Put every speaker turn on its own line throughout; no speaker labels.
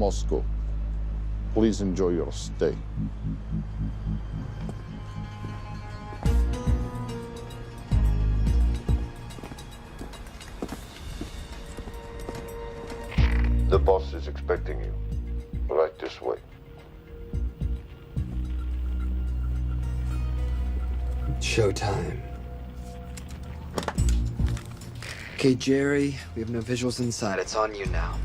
Moscow. Please enjoy your stay.
The boss is expecting you. Right this way.
Showtime. Okay, Jerry, we have no visuals inside. It's on you now.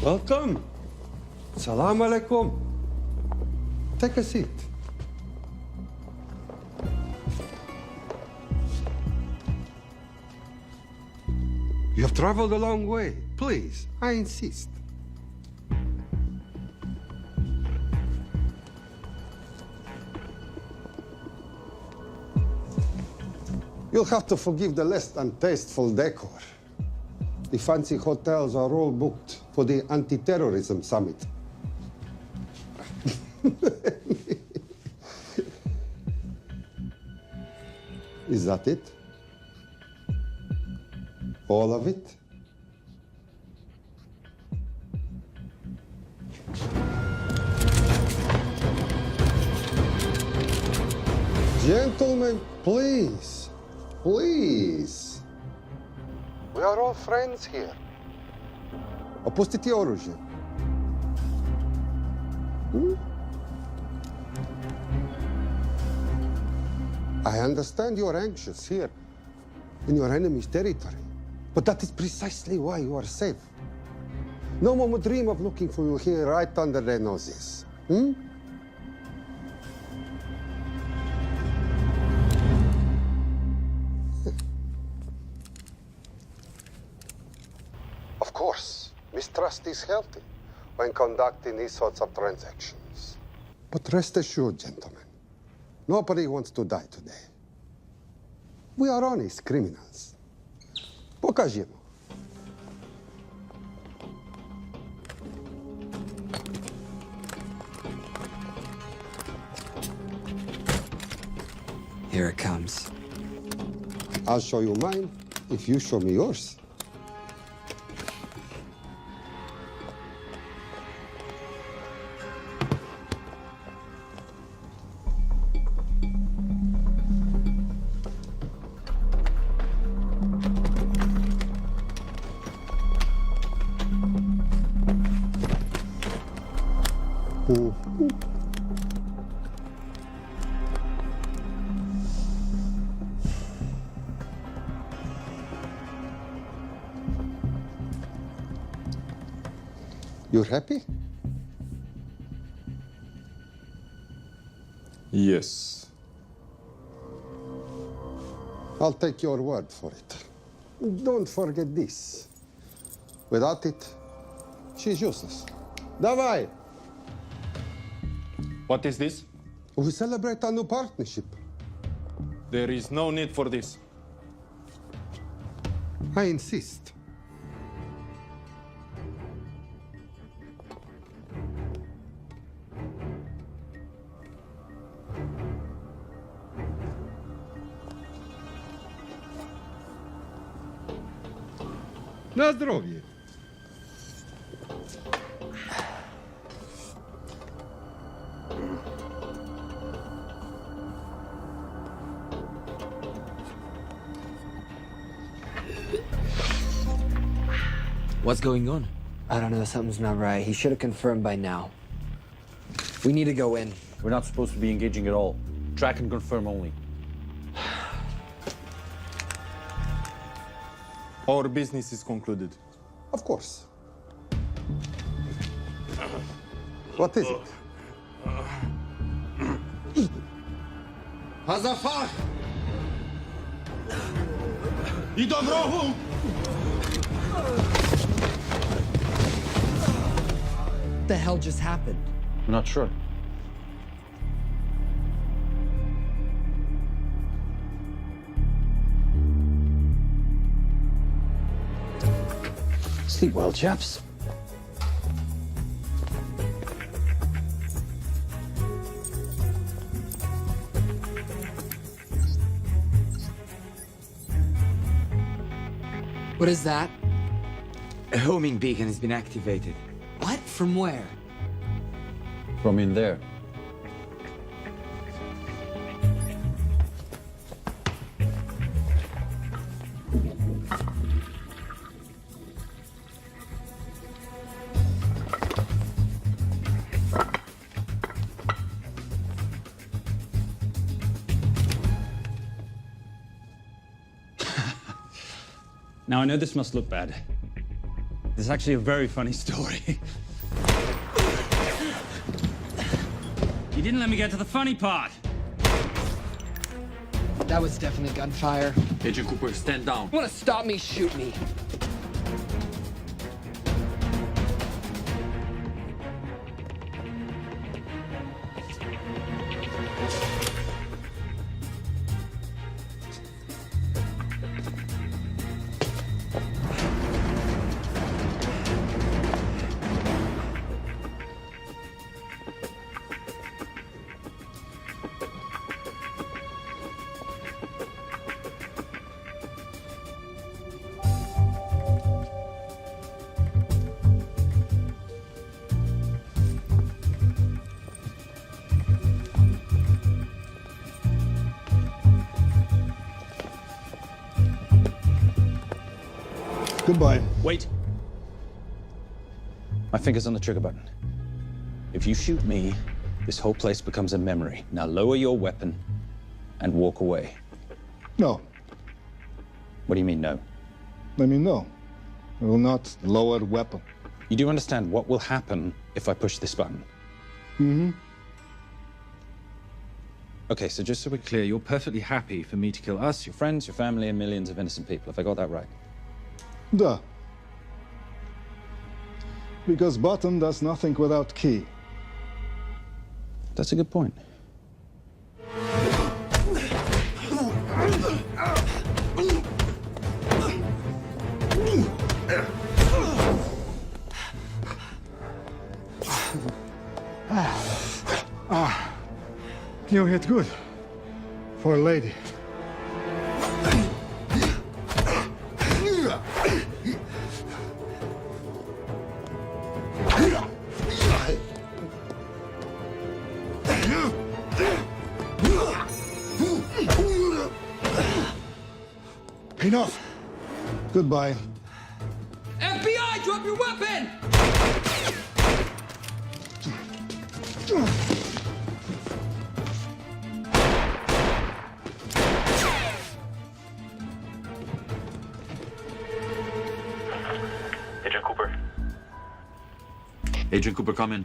Welcome. Salam alaikum. Take a seat. You have traveled a long way. Please, I insist. You'll have to forgive the less than tasteful decor. The fancy hotels are all booked for the anti-terrorism summit. Is that it? All of it? Gentlemen, please, please. We are all friends here. Опустите оружие. I understand you're anxious here in your enemy's territory, but that is precisely why you are safe. No one would dream of looking for you here right under their noses. Of course, mistrust is healthy when conducting these sorts of transactions. But rest assured, gentlemen, nobody wants to die today. We are honest criminals. Покажемо.
Here it comes.
I'll show you mine if you show me yours. You're happy?
Yes.
I'll take your word for it. Don't forget this. Without it, she's useless. Давай!
What is this?
We celebrate our new partnership.
There is no need for this.
I insist. На здоровье.
What's going on? I don't know. Something's not right. He should have confirmed by now. We need to go in.
We're not supposed to be engaging at all. Track and confirm only. Our business is concluded.
Of course. What is it?
Hazafar! I do wrogu!
What the hell just happened?
I'm not sure.
Sleep well, chaps.
What is that?
A homing beacon has been activated.
What? From where?
From in there. Now, I know this must look bad. This is actually a very funny story. You didn't let me get to the funny part.
That was definitely gunfire.
Agent Cooper, stand down.
You wanna stop me, shoot me.
Goodbye.
Wait. My finger's on the trigger button. If you shoot me, this whole place becomes a memory. Now lower your weapon and walk away.
No.
What do you mean, no?
I mean, no. I will not lower the weapon.
You do understand what will happen if I push this button?
Mm-hmm.
Okay, so just so we're clear, you're perfectly happy for me to kill us, your friends, your family, and millions of innocent people. Have I got that right?
Duh. Because button does nothing without key.
That's a good point.
You hit good. For a lady. Enough. Goodbye.
FBI, drop your weapon!
Agent Cooper.
Agent Cooper, come in.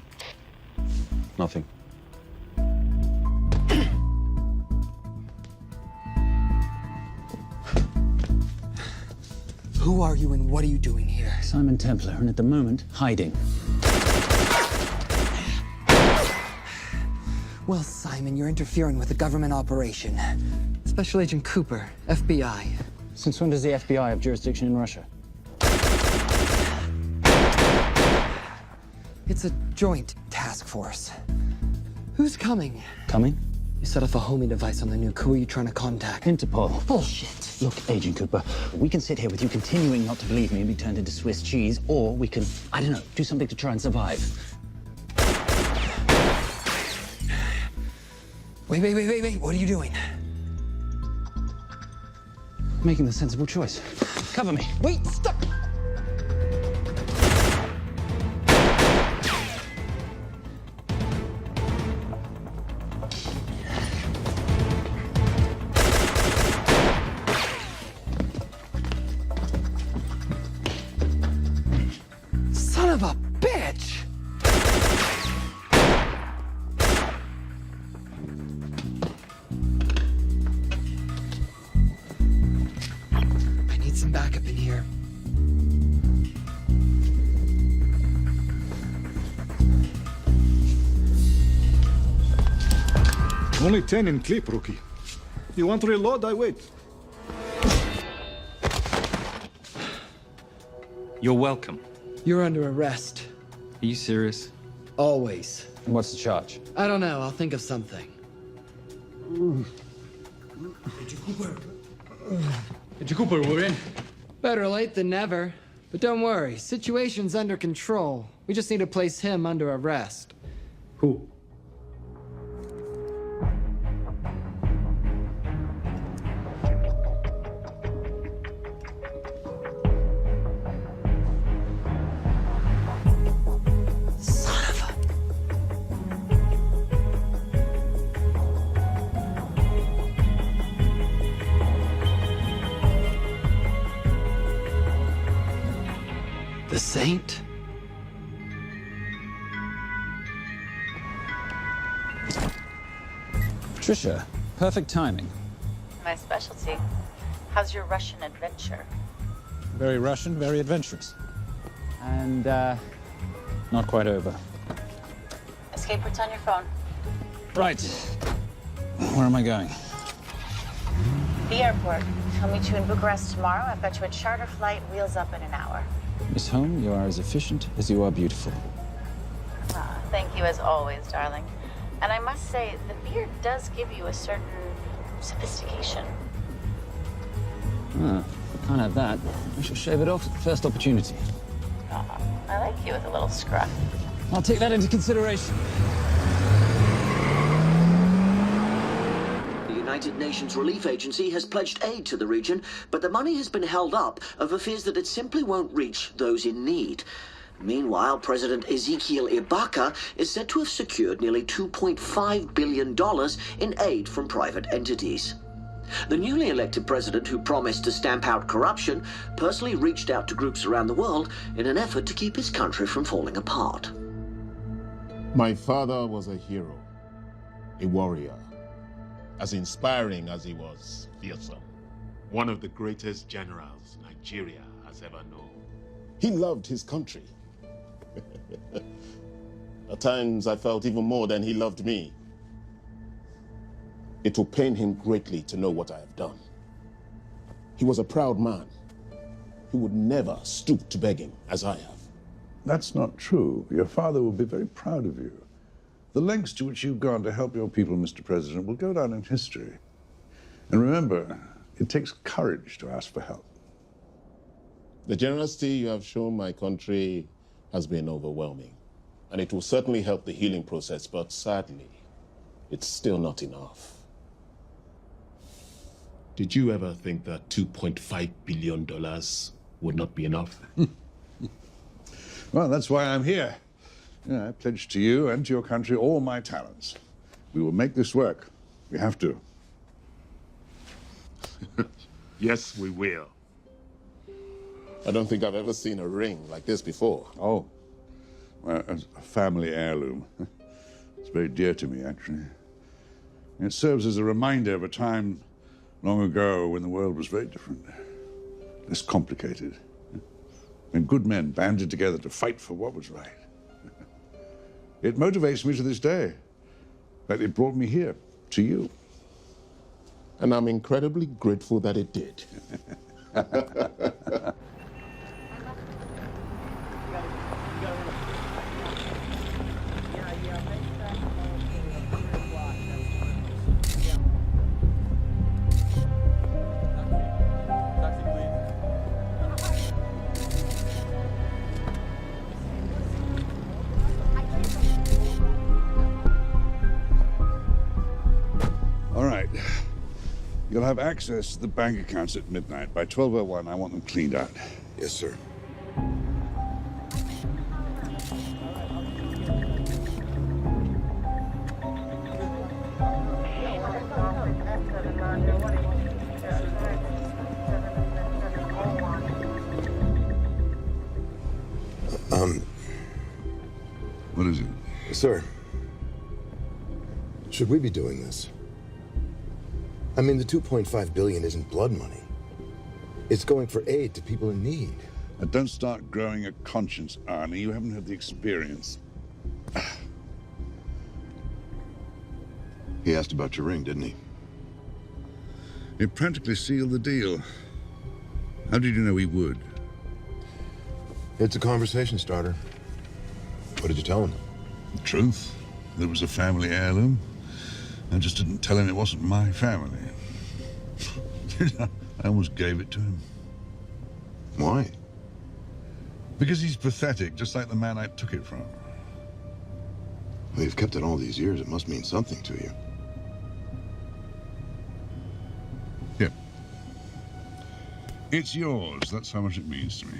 Nothing.
Who are you and what are you doing here?
Simon Templar, and at the moment, hiding.
Well, Simon, you're interfering with a government operation. Special Agent Cooper, FBI.
Since when does the FBI have jurisdiction in Russia?
It's a joint task force. Who's coming?
Coming?
You set off a homing device on the nuke. Who are you trying to contact?
Interpol.
Bullshit.
Look, Agent Cooper, we can sit here with you continuing not to believe me and be turned into Swiss cheese, or we can, I don't know, do something to try and survive.
Wait. What are you doing?
Making the sensible choice. Cover me.
Wait, stop! Son of a bitch! I need some backup in here.
Only 10 in clip, rookie. You want to reload? I wait.
You're welcome.
You're under arrest.
Are you serious?
Always.
What's the charge?
I don't know. I'll think of something.
Agent Cooper, we're in.
Better late than never. But don't worry. Situation's under control. We just need to place him under arrest.
Who?
Son of a... The Saint?
Patricia, perfect timing.
My specialty. How's your Russian adventure?
Very Russian, very adventurous. And, not quite over.
Escape routes on your phone.
Right. Where am I going?
The airport. I'll meet you in Bucharest tomorrow. I've got you a charter flight, wheels up in an hour.
Miss Holm, you are as efficient as you are beautiful.
Ah, thank you as always, darling. And I must say, the beard does give you a certain sophistication.
Ah, can't have that. I shall shave it off at the first opportunity.
Ah, I like you with a little scruff.
I'll take that into consideration.
The United Nations Relief Agency has pledged aid to the region, but the money has been held up over fears that it simply won't reach those in need. Meanwhile, President Ezekiel Ibaka is said to have secured nearly $2.5 billion in aid from private entities. The newly elected president, who promised to stamp out corruption, personally reached out to groups around the world in an effort to keep his country from falling apart.
My father was a hero, a warrior, as inspiring as he was fearsome.
One of the greatest generals Nigeria has ever known.
He loved his country. At times, I felt even more than he loved me. It will pain him greatly to know what I have done. He was a proud man. He would never stoop to begging, as I have.
That's not true. Your father will be very proud of you. The lengths to which you've gone to help your people, Mr. President, will go down in history. And remember, it takes courage to ask for help.
The generosity you have shown my country has been overwhelming. And it will certainly help the healing process, but sadly, it's still not enough.
Did you ever think that $2.5 billion would not be enough?
Well, that's why I'm here. I pledge to you and to your country all my talents. We will make this work. We have to.
Yes, we will.
I don't think I've ever seen a ring like this before.
Oh, well, it's a family heirloom. It's very dear to me, actually. It serves as a reminder of a time long ago when the world was very different, less complicated, when good men banded together to fight for what was right. It motivates me to this day, but it brought me here, to you.
And I'm incredibly grateful that it did.
All right. You'll have access to the bank accounts at midnight. By 12:01, I want them cleaned out.
Yes, sir.
What is it?
Sir, should we be doing this? I mean, the $2.5 billion isn't blood money. It's going for aid to people in need.
Don't start growing a conscience, Arnie. You haven't had the experience.
He asked about your ring, didn't he?
It practically sealed the deal. How did you know he would?
It's a conversation starter. What did you tell him?
The truth. There was a family heirloom. I just didn't tell him it wasn't my family. I almost gave it to him.
Why?
Because he's pathetic, just like the man I took it from.
Well, you've kept it all these years. It must mean something to you.
Yeah. It's yours. That's how much it means to me.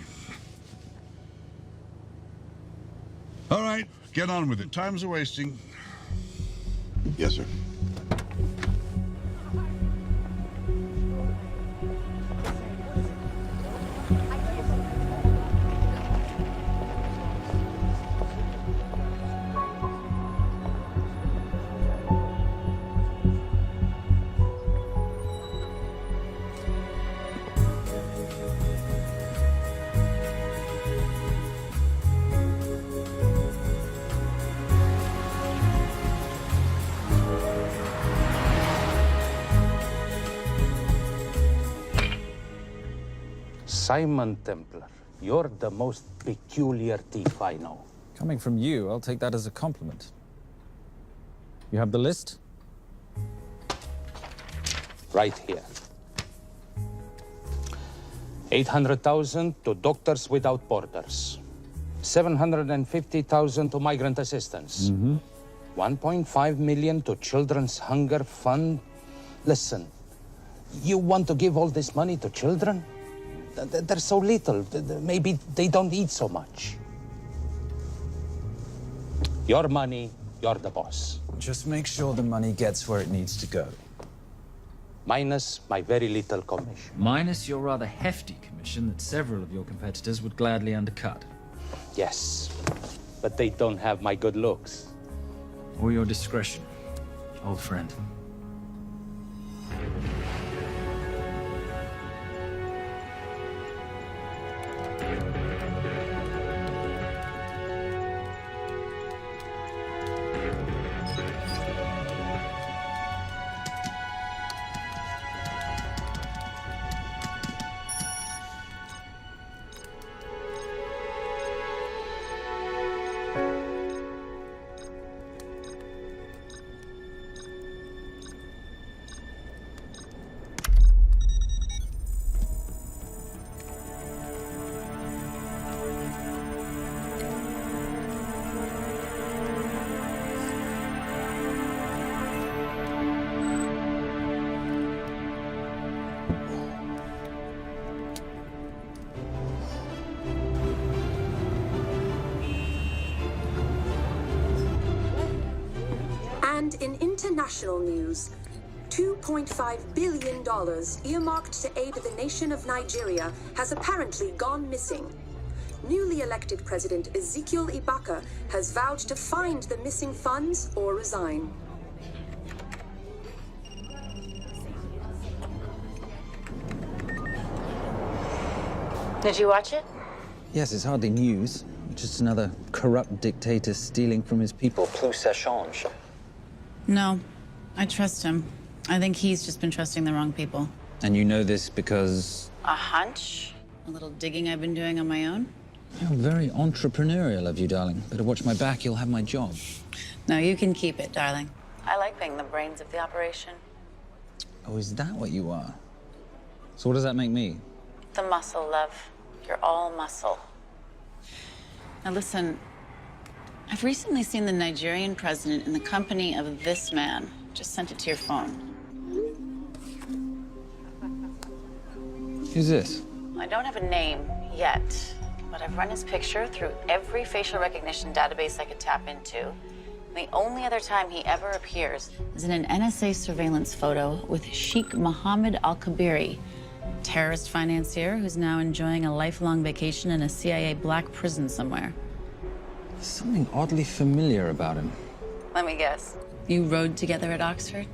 All right, get on with it. Time's a wasting.
Yes, sir.
Simon Templar, you're the most peculiar thief I know.
Coming from you, I'll take that as a compliment. You have the list?
Right here. 800,000 to Doctors Without Borders. 750,000 to migrant assistance. 1.5 million to Children's Hunger Fund. Listen, you want to give all this money to children? They're so little. Maybe they don't eat so much. Your money, you're the boss.
Just make sure the money gets where it needs to go.
Minus my very little commission.
Minus your rather hefty commission that several of your competitors would gladly undercut.
Yes, but they don't have my good looks.
Or your discretion, old friend.
In international news, $2.5 billion earmarked to aid the nation of Nigeria has apparently gone missing. Newly elected President Ezekiel Ibaka has vowed to find the missing funds or resign.
Did you watch it?
Yes, it's hardly news. Just another corrupt dictator stealing from his people. Plus ça change.
No, I trust him. I think he's just been trusting the wrong people.
And you know this because...
A hunch? A little digging I've been doing on my own?
You're very entrepreneurial of you, darling. Better watch my back, you'll have my job.
No, you can keep it, darling.
I like being the brains of the operation.
Oh, is that what you are? So what does that make me?
The muscle, love. You're all muscle.
Now listen, I've recently seen the Nigerian president in the company of this man. Just sent it to your phone.
Who's this?
I don't have a name yet, but I've run his picture through every facial recognition database I could tap into. The only other time he ever appears
is in an NSA surveillance photo with Sheikh Mohammed Al-Kabiri, terrorist financier who's now enjoying a lifelong vacation in a CIA black prison somewhere.
There's something oddly familiar about him.
Let me guess.
You rode together at Oxford?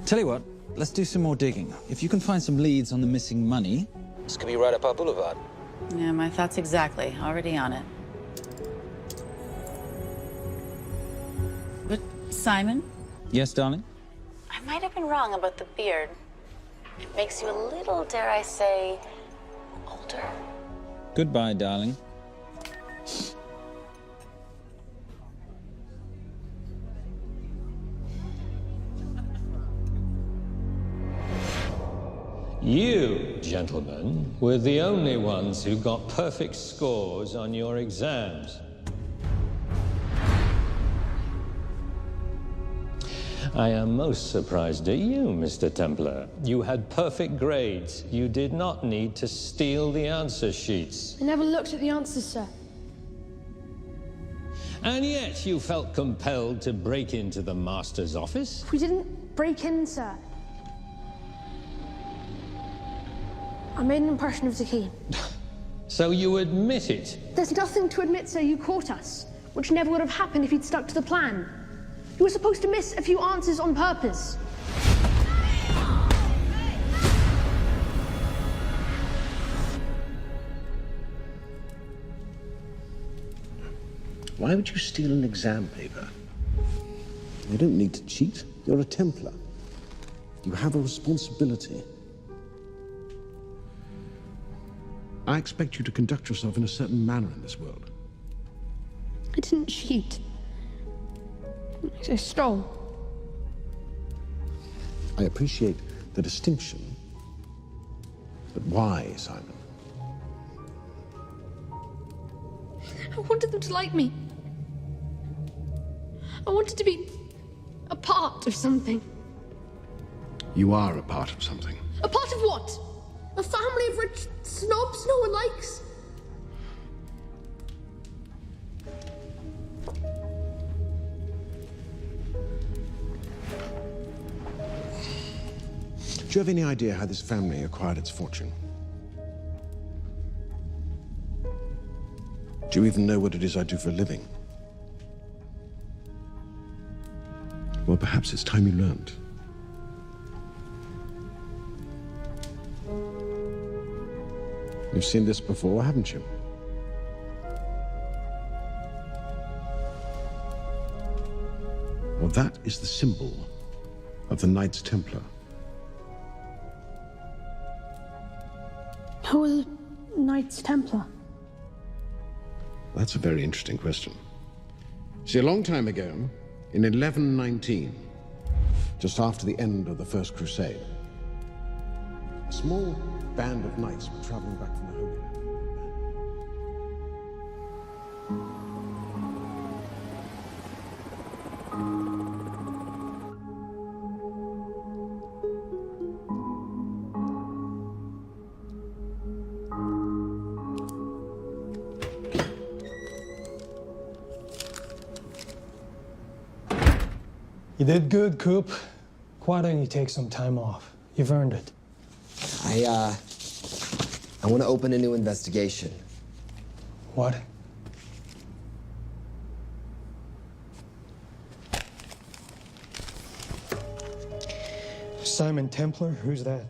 Tell you what, let's do some more digging. If you can find some leads on the missing money, this could be right up our boulevard.
Yeah, my thoughts exactly. Already on it. Simon?
Yes, darling?
I might have been wrong about the beard. It makes you a little, dare I say, older.
Goodbye, darling.
You, gentlemen, were the only ones who got perfect scores on your exams. I am most surprised at you, Mr. Templar. You had perfect grades. You did not need to steal the answer sheets.
I never looked at the answers, sir.
And yet you felt compelled to break into the master's office?
We didn't break in, sir. I made an impression of the key.
So you admit it?
There's nothing to admit, sir. You caught us, which never would have happened if you'd stuck to the plan. You were supposed to miss a few answers on purpose.
Why would you steal an exam paper? You don't need to cheat. You're a Templar. You have a responsibility. I expect you to conduct yourself in a certain manner in this world.
I didn't cheat. I stole.
I appreciate the distinction. But why, Simon?
I wanted them to like me. I wanted to be a part of something.
You are a part of something.
A part of what? A family of rich snobs no one likes?
Do you have any idea how this family acquired its fortune? Do you even know what it is I do for a living? Well, perhaps it's time you learned. You've seen this before, haven't you? Well, that is the symbol of the Knights Templar.
Who are the Knights Templar?
That's a very interesting question. See, a long time ago, in 1119, just after the end of the First Crusade, a small band of knights were traveling back from the Holy Land.
You did good, Coop. Why don't you take some time off? You've earned it.
I want to open a new investigation.
What? Simon Templar? Who's that?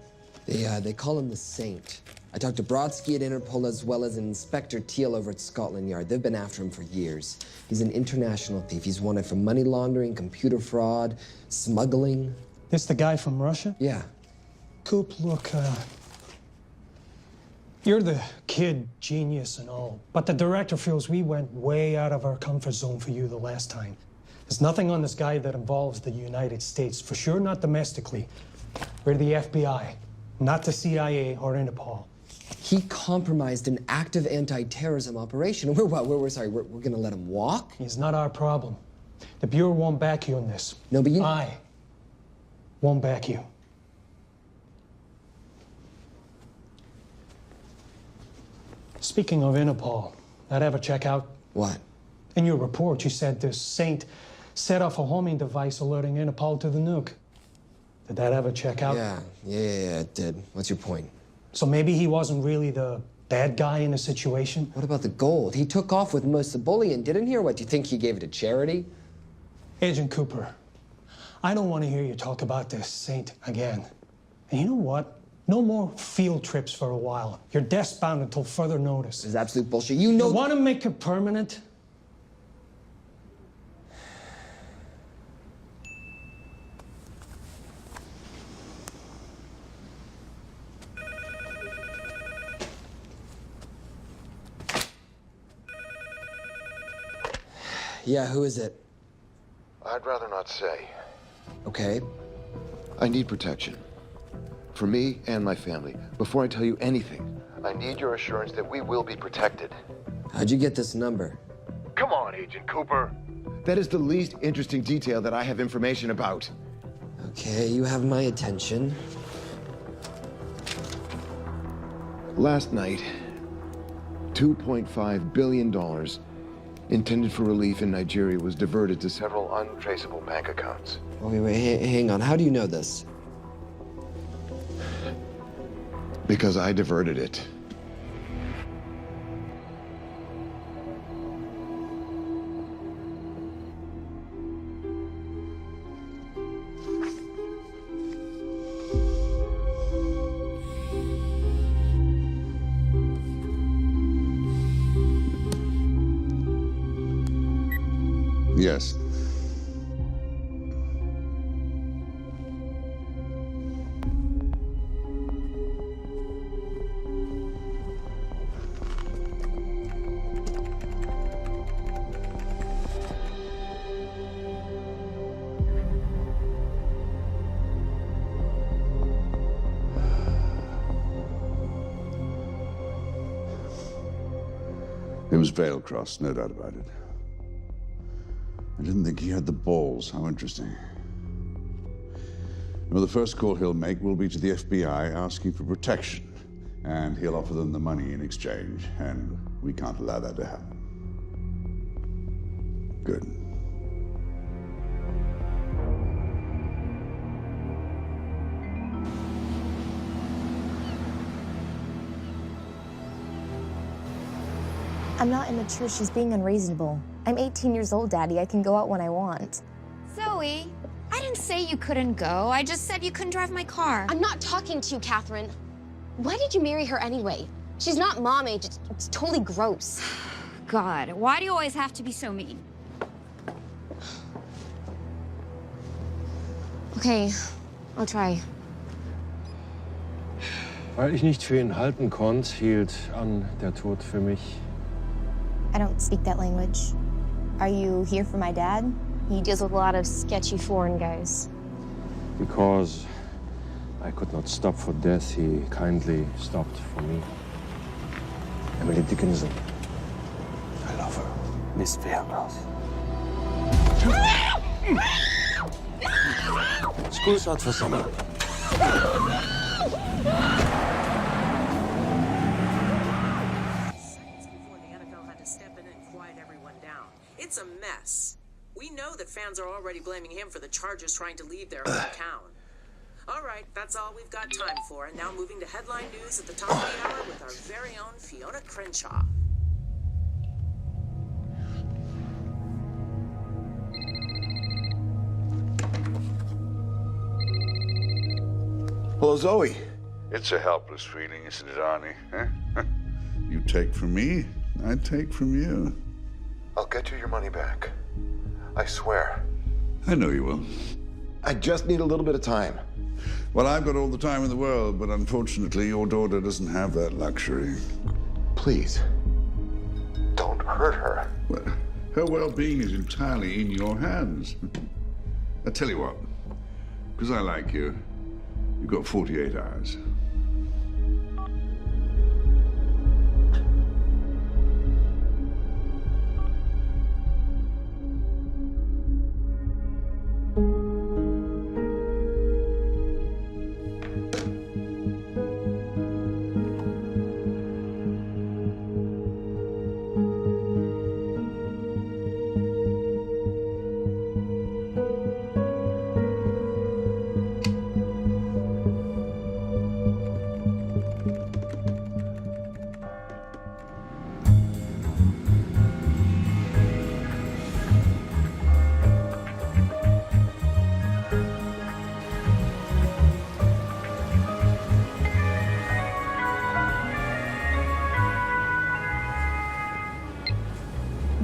They call him the Saint. I talked to Brodsky at Interpol as well as Inspector Teal over at Scotland Yard. They've been after him for years. He's an international thief. He's wanted for money laundering, computer fraud, smuggling.
This the guy from Russia?
Yeah.
Coop, look, you're the kid genius and all, but the director feels we went way out of our comfort zone for you the last time. There's nothing on this guy that involves the United States, for sure not domestically. We're the FBI, not the CIA or Interpol.
He compromised an active anti-terrorism operation. We're gonna let him walk?
He's not our problem. The Bureau won't back you on this.
No, but
I won't back you. Speaking of Interpol, that ever check out?
What?
In your report, you said this Saint set off a homing device alerting Interpol to the nuke. Did that ever check out?
Yeah, it did. What's your point?
So maybe he wasn't really the bad guy in the situation?
What about the gold? He took off with most of the bullion, didn't he? Or what, do you think he gave it to charity?
Agent Cooper, I don't want to hear you talk about this Saint again. And you know what? No more field trips for a while. You're desk-bound until further notice.
This is absolute bullshit. You know...
You want to make it permanent?
Yeah, who is it?
I'd rather not say.
Okay.
I need protection. For me and my family. Before I tell you anything, I need your assurance that we will be protected.
How'd you get this number?
Come on, Agent Cooper. That is the least interesting detail that I have information about.
Okay, you have my attention.
Last night, $2.5 billion intended for relief in Nigeria was diverted to several untraceable bank accounts.
Oh, wait, hang on. How do you know this?
Because I diverted it.
Yes. It was veil crossed, no doubt about it. I didn't think he had the balls. How interesting. Well, the first call he'll make will be to the FBI asking for protection. And he'll offer them the money in exchange. And we can't allow that to happen. Good.
I'm not immature. She's being unreasonable. I'm 18 years old, Daddy. I can go out when I want.
Zoe, I didn't say you couldn't go. I just said you couldn't drive my car.
I'm not talking to you, Catherine. Why did you marry her anyway? She's not mom age. It's totally gross.
God, why do you always have to be so mean?
Okay, I'll try.
Weil ich nicht für ihn halten konnte, hielt an der Tod für mich.
I don't speak that language. Are you here for my dad?
He deals with a lot of sketchy foreign guys.
Because I could not stop for death, he kindly stopped for me. Emily Dickinson. I love her. Miss Fairmouth. Scusa for summer.
It's a mess. We know that fans are already blaming him for the Chargers trying to leave their hometown. All right, that's all we've got time for. And now moving to headline news at the top of the hour with our very own Fiona Crenshaw.
Hello, Zoe.
It's a helpless feeling, isn't it, Arnie? Huh? You take from me, I take from you.
I'll get you your money back. I swear.
I know you will.
I just need a little bit of time.
Well, I've got all the time in the world, but unfortunately, your daughter doesn't have that luxury.
Please, don't hurt her.
Well, her well-being is entirely in your hands. I tell you what, because I like you, you've got 48 hours.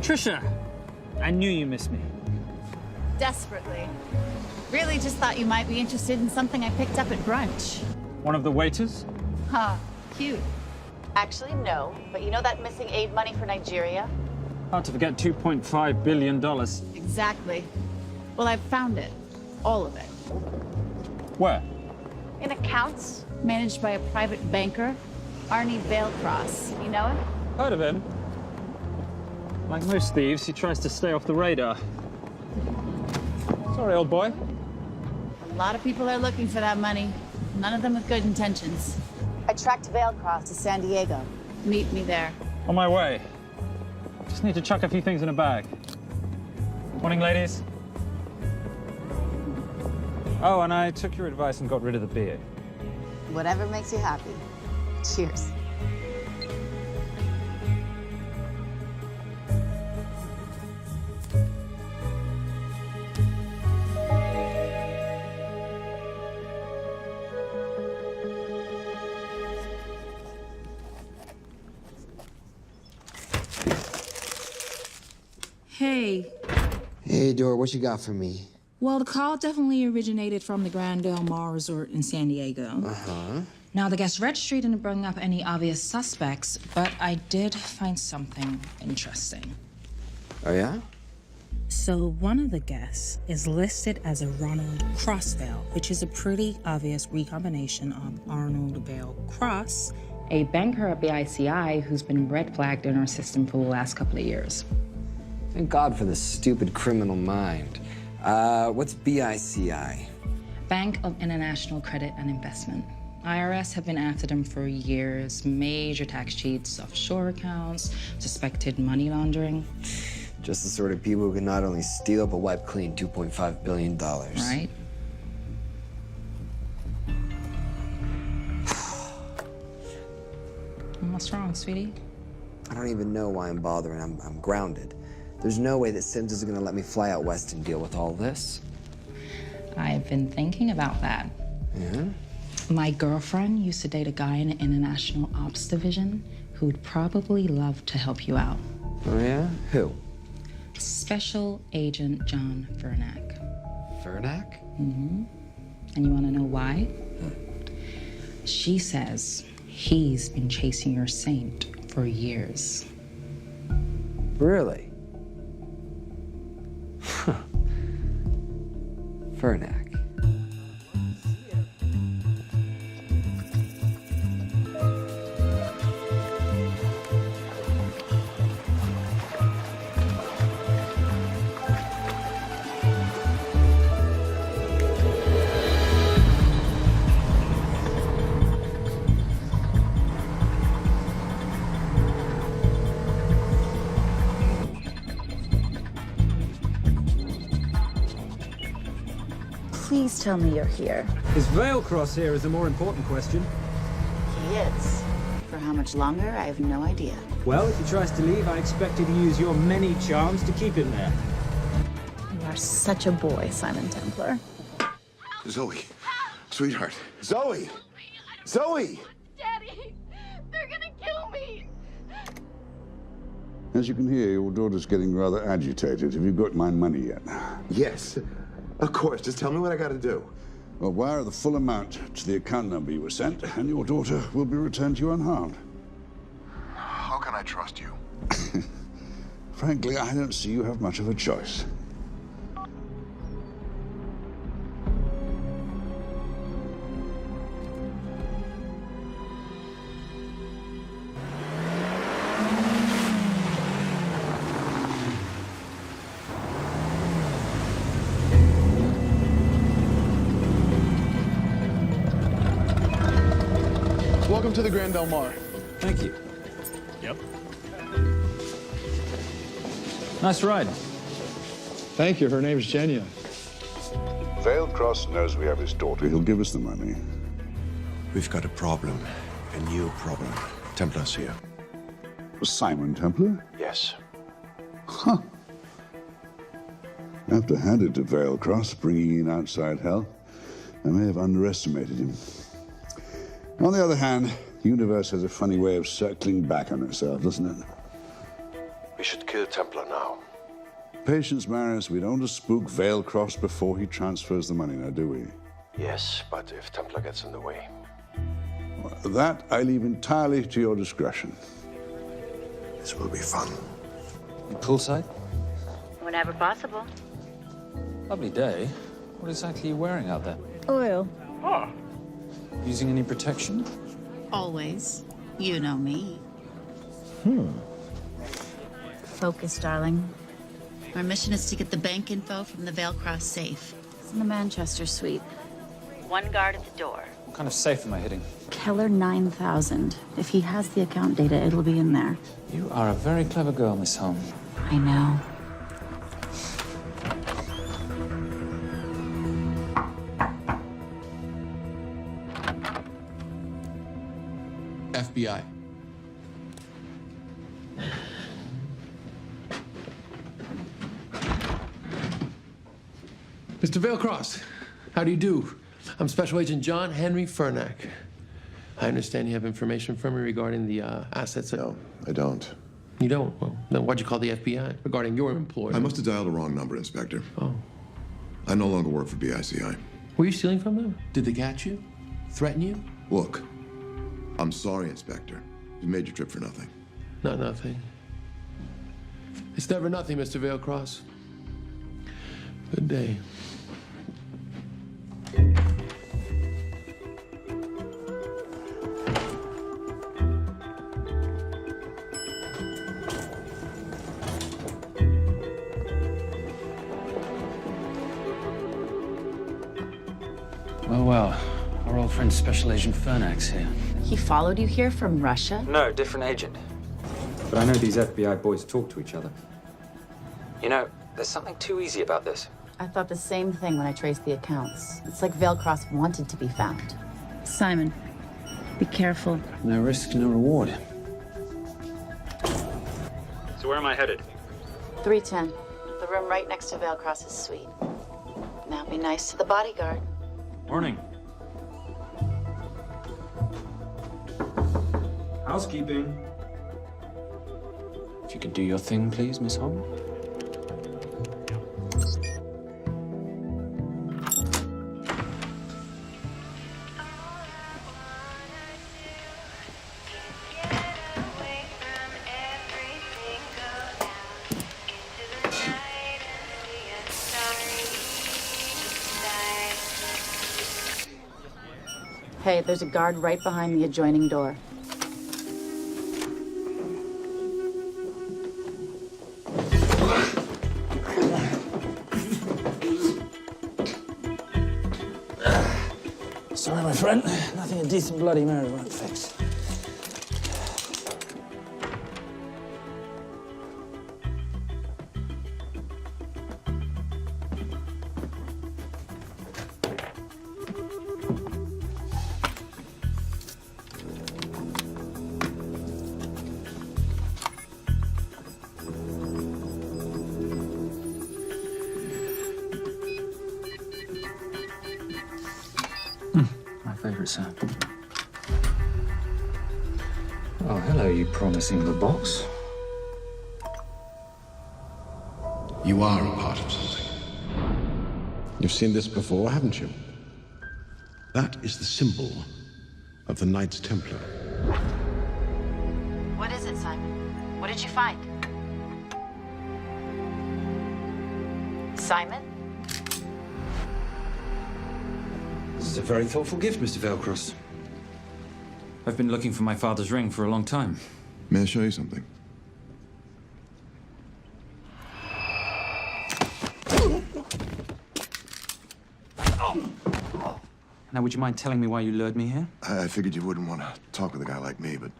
Trisha, I knew you missed me.
Desperately. Really just thought you might be interested in something I picked up at brunch.
One of the waiters?
Huh, cute.
Actually, no. But you know that missing aid money for Nigeria?
Hard to forget $2.5 billion.
Exactly. Well, I've found it. All of it.
Where?
In accounts managed by a private banker, Arnie Vailcross. You know him?
Heard of him. Like most thieves, he tries to stay off the radar. Sorry, old boy.
A lot of people are looking for that money. None of them with good intentions. I tracked Vailcross to San Diego. Meet me there.
On my way. Just need to chuck a few things in a bag. Morning, ladies. Oh, and I took your advice and got rid of the beer.
Whatever makes you happy. Cheers.
Hey.
Hey, Dora, what you got for me?
Well, the call definitely originated from the Grand Del Mar Resort in San Diego.
Uh-huh.
Now, the guest registry didn't bring up any obvious suspects, but I did find something interesting.
Oh, yeah?
So one of the guests is listed as a Ronald Crossvale, which is a pretty obvious recombination of Arnold Vale Cross, a banker at BICI who's been red flagged in our system for the last couple of years.
Thank God for the stupid criminal mind. What's BICI?
Bank of International Credit and Investment. IRS have been after them for years. Major tax cheats, offshore accounts, suspected money laundering.
Just the sort of people who can not only steal but wipe clean $2.5 billion.
Right? What's wrong, sweetie?
I don't even know why I'm bothering. I'm grounded. There's no way that Sims is gonna let me fly out west and deal with all this.
I've been thinking about that.
Yeah?
My girlfriend used to date a guy in the International Ops Division who'd probably love to help you out.
Oh, yeah? Who?
Special Agent John Furnack.
Furnack?
Mm-hmm. And you want to know why? She says he's been chasing your saint for years.
Really? Huh. Furnack.
Please tell me you're here.
Is Vailcross here is the more important question.
He is. For how much longer, I have no idea.
Well, if he tries to leave, I expect you to use your many charms to keep him there.
You are such a boy, Simon Templar.
Zoe, sweetheart. Zoe! Zoe!
Daddy, they're gonna kill me.
As you can hear, your daughter's getting rather agitated. Have you got my money yet?
Yes, of course. Just tell me what I gotta do.
Well, wire the full amount to the account number you were sent, and your daughter will be returned to you unharmed.
How can I trust you?
Frankly, I don't see you have much of a choice.
Welcome to the Grand Del Mar.
Thank you.
Yep.
Nice ride.
Thank you. Her name's Genya.
Vailcross knows we have his daughter. He'll give us the money.
We've got a problem. A new problem. Templar's here.
Simon Templar?
Yes.
Huh. I have to hand it to Vailcross, bringing in outside help. I may have underestimated him. On the other hand, the universe has a funny way of circling back on itself, doesn't it?
We should kill Templar now.
Patience, Maris. We don't want to spook Vailcross before he transfers the money, now, do we?
Yes, but if Templar gets in the way.
That I leave entirely to your discretion.
This will be fun.
Poolside?
Whenever possible.
Lovely day. What exactly are you wearing out there?
Oil.
Using any protection?
Always. You know me.
Hmm.
Focus, darling. Our mission is to get the bank info from the Vale Cross safe. It's in the Manchester suite. One guard at the door.
What kind of safe am I hitting?
Keller 9000. If he has the account data, it'll be in there.
You are a very clever girl, Miss Holm.
I know.
FBI. Mr. Vailcross, how do you do? I'm Special Agent John Henry Furnack. I understand you have information from me regarding the assets.
No, I don't.
You don't? Well, then why'd you call the FBI regarding your employer?
I must have dialed the wrong number, Inspector.
Oh.
I no longer work for BICI.
Were you stealing from them? Did they catch you? Threaten you?
Look, I'm sorry, Inspector. You made your trip for nothing.
Not nothing. It's never nothing, Mr. Vailcross. Good day.
Well, our old friend Special Agent Furnack's here.
He followed you here from Russia?
No, different agent. But I know these FBI boys talk to each other. You know, there's something too easy about this.
I thought the same thing when I traced the accounts. It's like Vailcross wanted to be found. Simon, be careful.
No risk, no reward. So where am I headed?
310. The room right next to Vailcross's suite. Now be nice to the bodyguard.
Morning. Housekeeping. If you could do your thing, please, Miss Holm.
Hey, there's a guard right behind the adjoining door.
Sorry, my friend. Nothing a decent Bloody Mary won't fix. Favorite sound. Oh, hello, you promising the box.
You are a part of something. You've seen this before, haven't you? That is the symbol of the Knights Templar.
What is it, Simon? What did you find? Simon?
This is a very thoughtful gift, Mr. Vailcross. I've been looking for my father's ring for a long time.
May I show you something?
Now, would you mind telling me why you lured me here?
I figured you wouldn't want to talk with a guy like me, but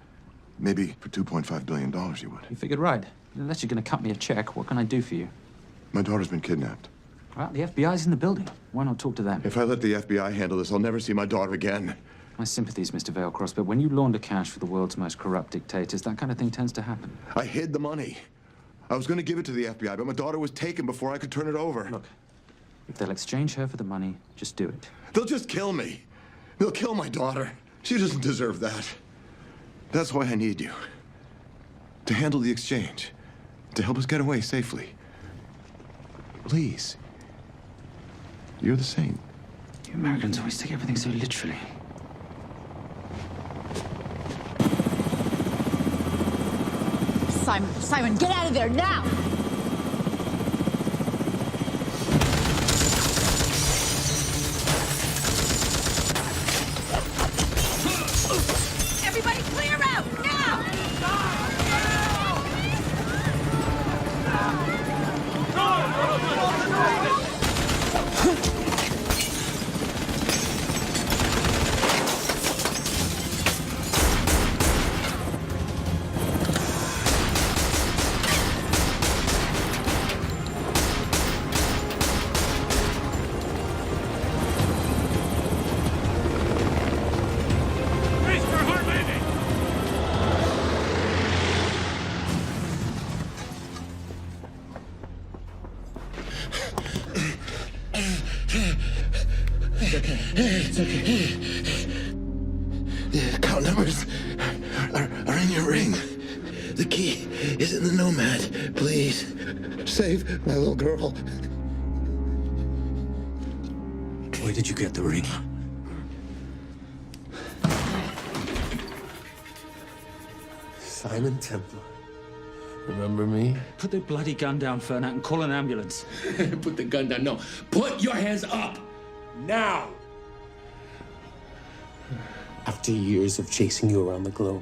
maybe for $2.5 billion you would.
You figured right. Unless you're going to cut me a check, what can I do for you?
My daughter's been kidnapped.
Well, the FBI's in the building. Why not talk to them?
If I let the FBI handle this, I'll never see my daughter again.
My sympathies, Mr. Vailcross, but when you launder cash for the world's most corrupt dictators, that kind of thing tends to happen.
I hid the money. I was going to give it to the FBI, but my daughter was taken before I could turn it over.
Look, if they'll exchange her for the money, just do it.
They'll just kill me. They'll kill my daughter. She doesn't deserve that. That's why I need you. To handle the exchange. To help us get away safely. Please. You're the saint.
You Americans always take everything so literally.
Simon, get out of there now! Everybody clear out, now!
It's okay. The account numbers are in your ring. The key is in the Nomad. Please, save my little girl.
Where did you get the ring?
Simon Templar. Remember me?
Put the bloody gun down, Fernak, and call an ambulance.
Put the gun down. No. Put your hands up. Now. After years of chasing you around the globe,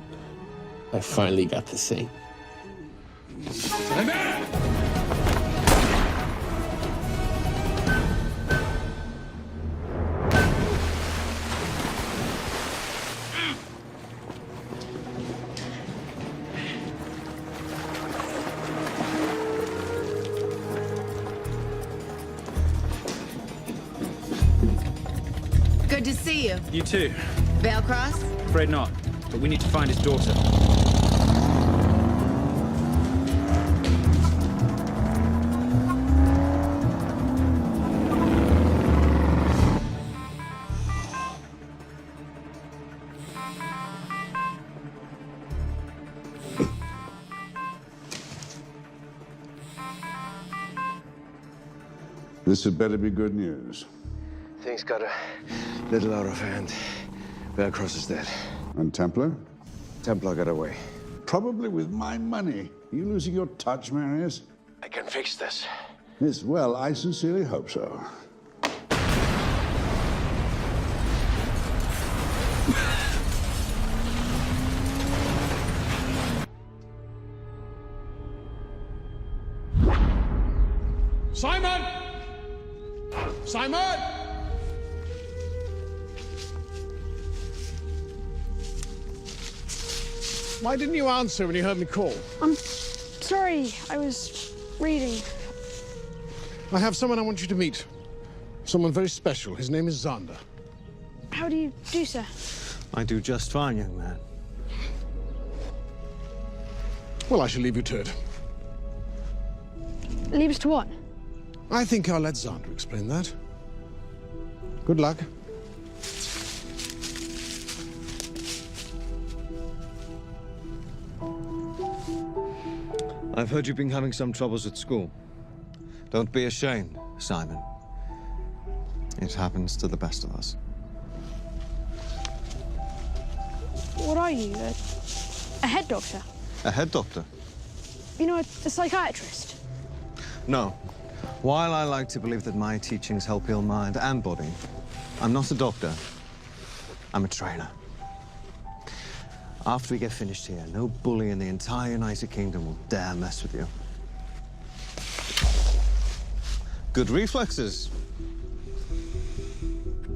I finally got the thing.
Good to see you.
You too.
Veil Cross?
Afraid not, but we need to find his daughter.
This had better be good news.
Things got a little out of hand. Bearcross is dead.
And Templar?
Templar got away.
Probably with my money. Are you losing your touch, Marius?
I can fix this.
Yes, well, I sincerely hope so.
Simon! Simon! Why didn't you answer when you heard me call?
I'm sorry, I was reading.
I have someone I want you to meet. Someone very special. His name is Xander.
How do you do, sir?
I do just fine, young man.
Well, I shall leave you to it.
Leave us to what?
I think I'll let Xander explain that. Good luck.
I've heard you've been having some troubles at school. Don't be ashamed, Simon. It happens to the best of us.
What are you, a head doctor?
A head doctor?
You know, a psychiatrist?
No. While I like to believe that my teachings help heal mind and body, I'm not a doctor. I'm a trainer. After we get finished here, no bully in the entire United Kingdom will dare mess with you. Good reflexes.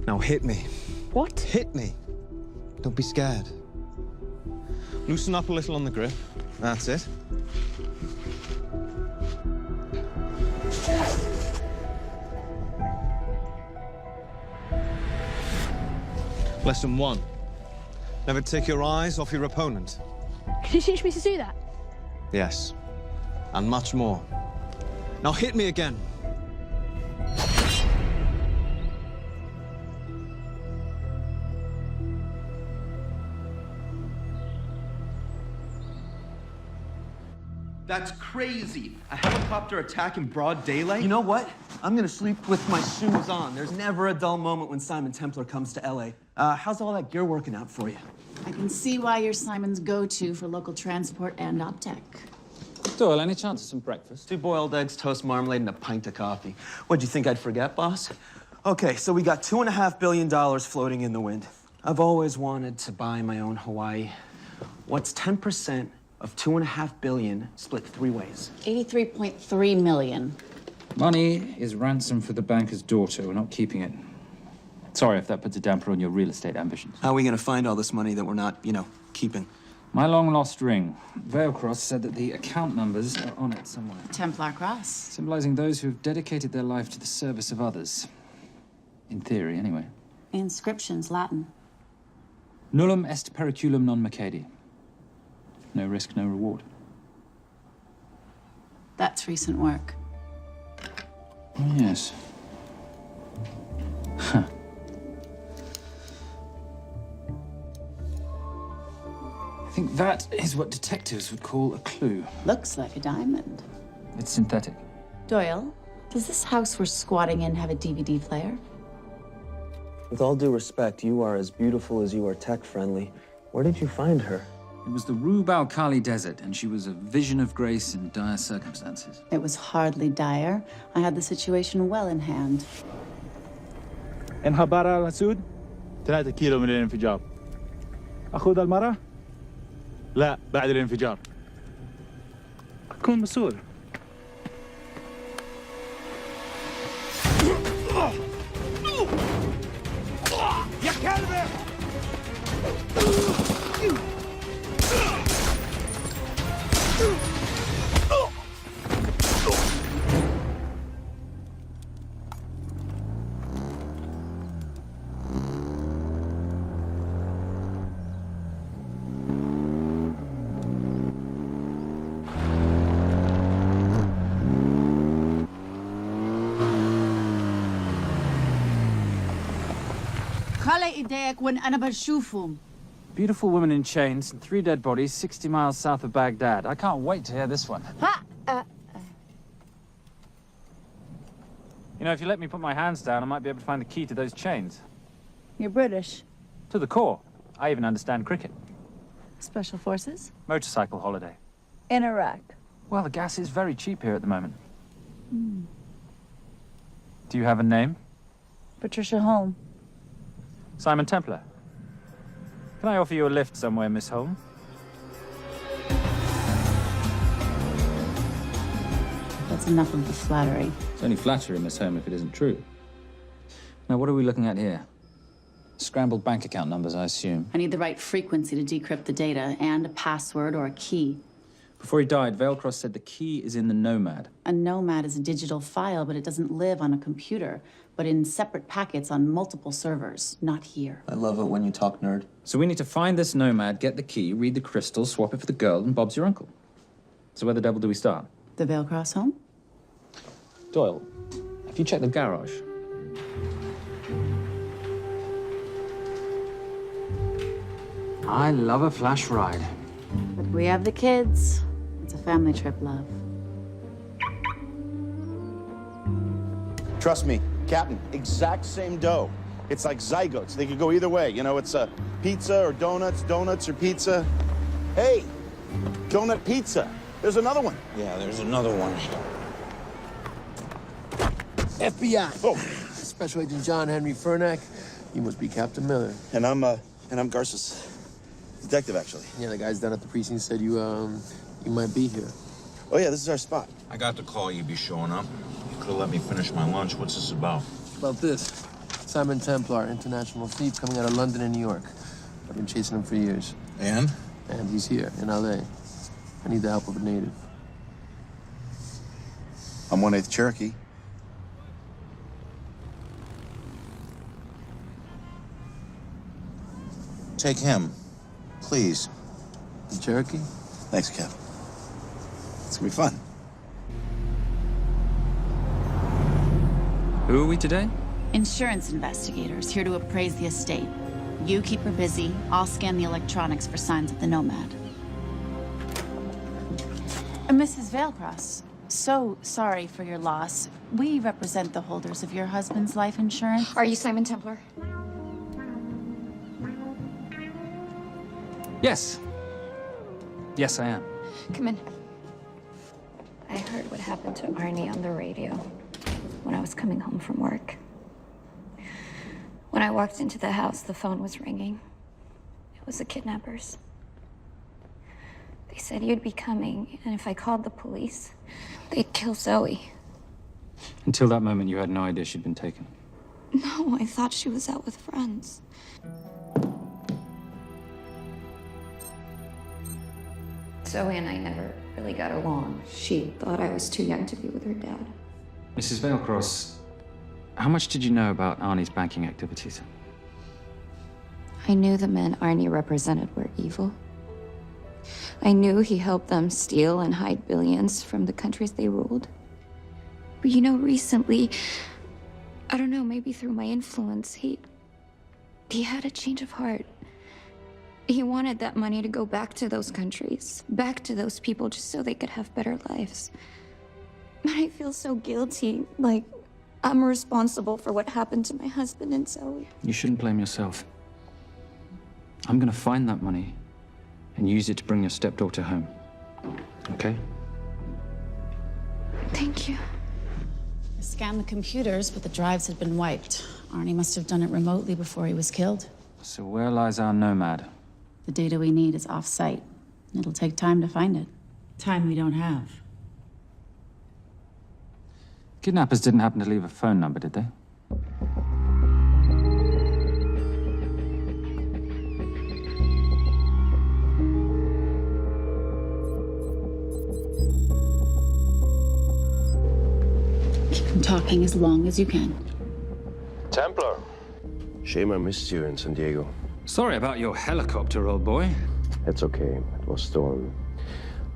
Now hit me.
What?
Hit me. Don't be scared. Loosen up a little on the grip. That's it. Lesson 1. Never take your eyes off your opponent.
Can you teach me to do that?
Yes. And much more. Now hit me again.
That's crazy. A helicopter attack in broad daylight? You know what? I'm gonna sleep with my shoes on. There's never a dull moment when Simon Templar comes to LA. How's all that gear working out for you?
I can see why you're Simon's go-to for local transport and OpTech.
Doyle, any chance of some breakfast?
2 boiled eggs, toast, marmalade, and a pint of coffee. What'd you think I'd forget, boss? Okay, so we got $2.5 billion floating in the wind. I've always wanted to buy my own Hawaii. What's 10% of $2.5 billion split 3 ways?
83.3 million.
Money is ransom for the banker's daughter. We're not keeping it. Sorry if that puts a damper on your real estate ambitions.
How are we gonna find all this money that we're not, keeping?
My long-lost ring. Veilcross said that the account numbers are on it somewhere.
Templar Cross.
Symbolizing those who have dedicated their life to the service of others. In theory, anyway.
Inscription's Latin.
Nullum est periculum non mercedi. No risk, no reward.
That's recent work.
Oh, yes. Huh. I think that is what detectives would call a clue.
Looks like a diamond.
It's synthetic.
Doyle, does this house we're squatting in have a DVD player?
With all due respect, you are as beautiful as you are tech-friendly. Where did you find her?
It was the Rub al-Khali Desert, and she was a vision of grace in dire circumstances.
It was hardly dire. I had the situation well in hand.
انخبار على السود 3 كيلو من الانفجار. أخذ المرة؟ لا بعد الانفجار. كن مسؤول. يا كلبي!
Beautiful woman in chains and 3 dead bodies 60 miles south of Baghdad. I can't wait to hear this one. You know, if you let me put my hands down, I might be able to find the key to those chains.
You're British.
To the core. I even understand cricket.
Special Forces?
Motorcycle holiday.
In Iraq.
Well, the gas is very cheap here at the moment. Do you have a name?
Patricia Holm.
Simon Templar. Can I offer you a lift somewhere, Miss Holm?
That's enough of the flattery.
It's only flattery, Miss Holm, if it isn't true. Now, what are we looking at here? Scrambled bank account numbers, I assume.
I need the right frequency to decrypt the data and a password or a key.
Before he died, Veilcross said the key is in the Nomad.
A Nomad is a digital file, but it doesn't live on a computer, but in separate packets on multiple servers, not here.
I love it when you talk nerd.
So we need to find this Nomad, get the key, read the crystal, swap it for the girl, and Bob's your uncle. So where the devil do we start?
The Veilcross home?
Doyle, have you checked the garage? I love a flash ride.
But we have the kids. It's a family trip, love.
Trust me, Captain, exact same dough. It's like zygotes. They could go either way. You know, it's a pizza or donuts, donuts or pizza. Hey, donut pizza. There's another one.
Yeah, there's another one. FBI.
Oh.
Special Agent John Henry Furnack. You must be Captain Miller.
And I'm Garces. Detective, actually.
Yeah, the guys down at the precinct said you might be here.
Oh, yeah, this is our spot.
I got the call you'd be showing up. You could have let me finish my lunch. What's this about?
About this. Simon Templar, international thief coming out of London and New York. I've been chasing him for years.
And?
And he's here, in L.A. I need the help of a native.
I'm 1/8 Cherokee.
Take him, please.
The Cherokee?
Thanks, Cap. It's gonna be fun.
Who are we today?
Insurance investigators here to appraise the estate. You keep her busy. I'll scan the electronics for signs of the Nomad. Mrs. Veilcross, so sorry for your loss. We represent the holders of your husband's life insurance.
Are you Simon Templar?
Yes. Yes, I am.
Come in.
I heard what happened to Arnie on the radio when I was coming home from work. When I walked into the house, the phone was ringing. It was the kidnappers. They said you'd be coming, and if I called the police, they'd kill Zoe.
Until that moment, you had no idea she'd been taken.
No, I thought she was out with friends. Zoe and I never really got along. She thought I was too young to be with her dad.
Mrs. Vailcross, how much did you know about Arnie's banking activities?
I knew the men Arnie represented were evil. I knew he helped them steal and hide billions from the countries they ruled. But you know, recently, I don't know, maybe through my influence, he had a change of heart. He wanted that money to go back to those countries, back to those people, just so they could have better lives. But I feel so guilty, like I'm responsible for what happened to my husband and Zoe.
You shouldn't blame yourself. I'm gonna find that money and use it to bring your stepdaughter home. Okay?
Thank you.
I scanned the computers, but the drives had been wiped. Arnie must have done it remotely before he was killed.
So where lies our nomad?
The data we need is off-site. It'll take time to find it. Time we don't have.
Kidnappers didn't happen to leave a phone number, did they?
Keep them talking as long as you can.
Templar. Shame I missed you in San Diego.
Sorry about your helicopter, old boy.
It's okay. It was stolen.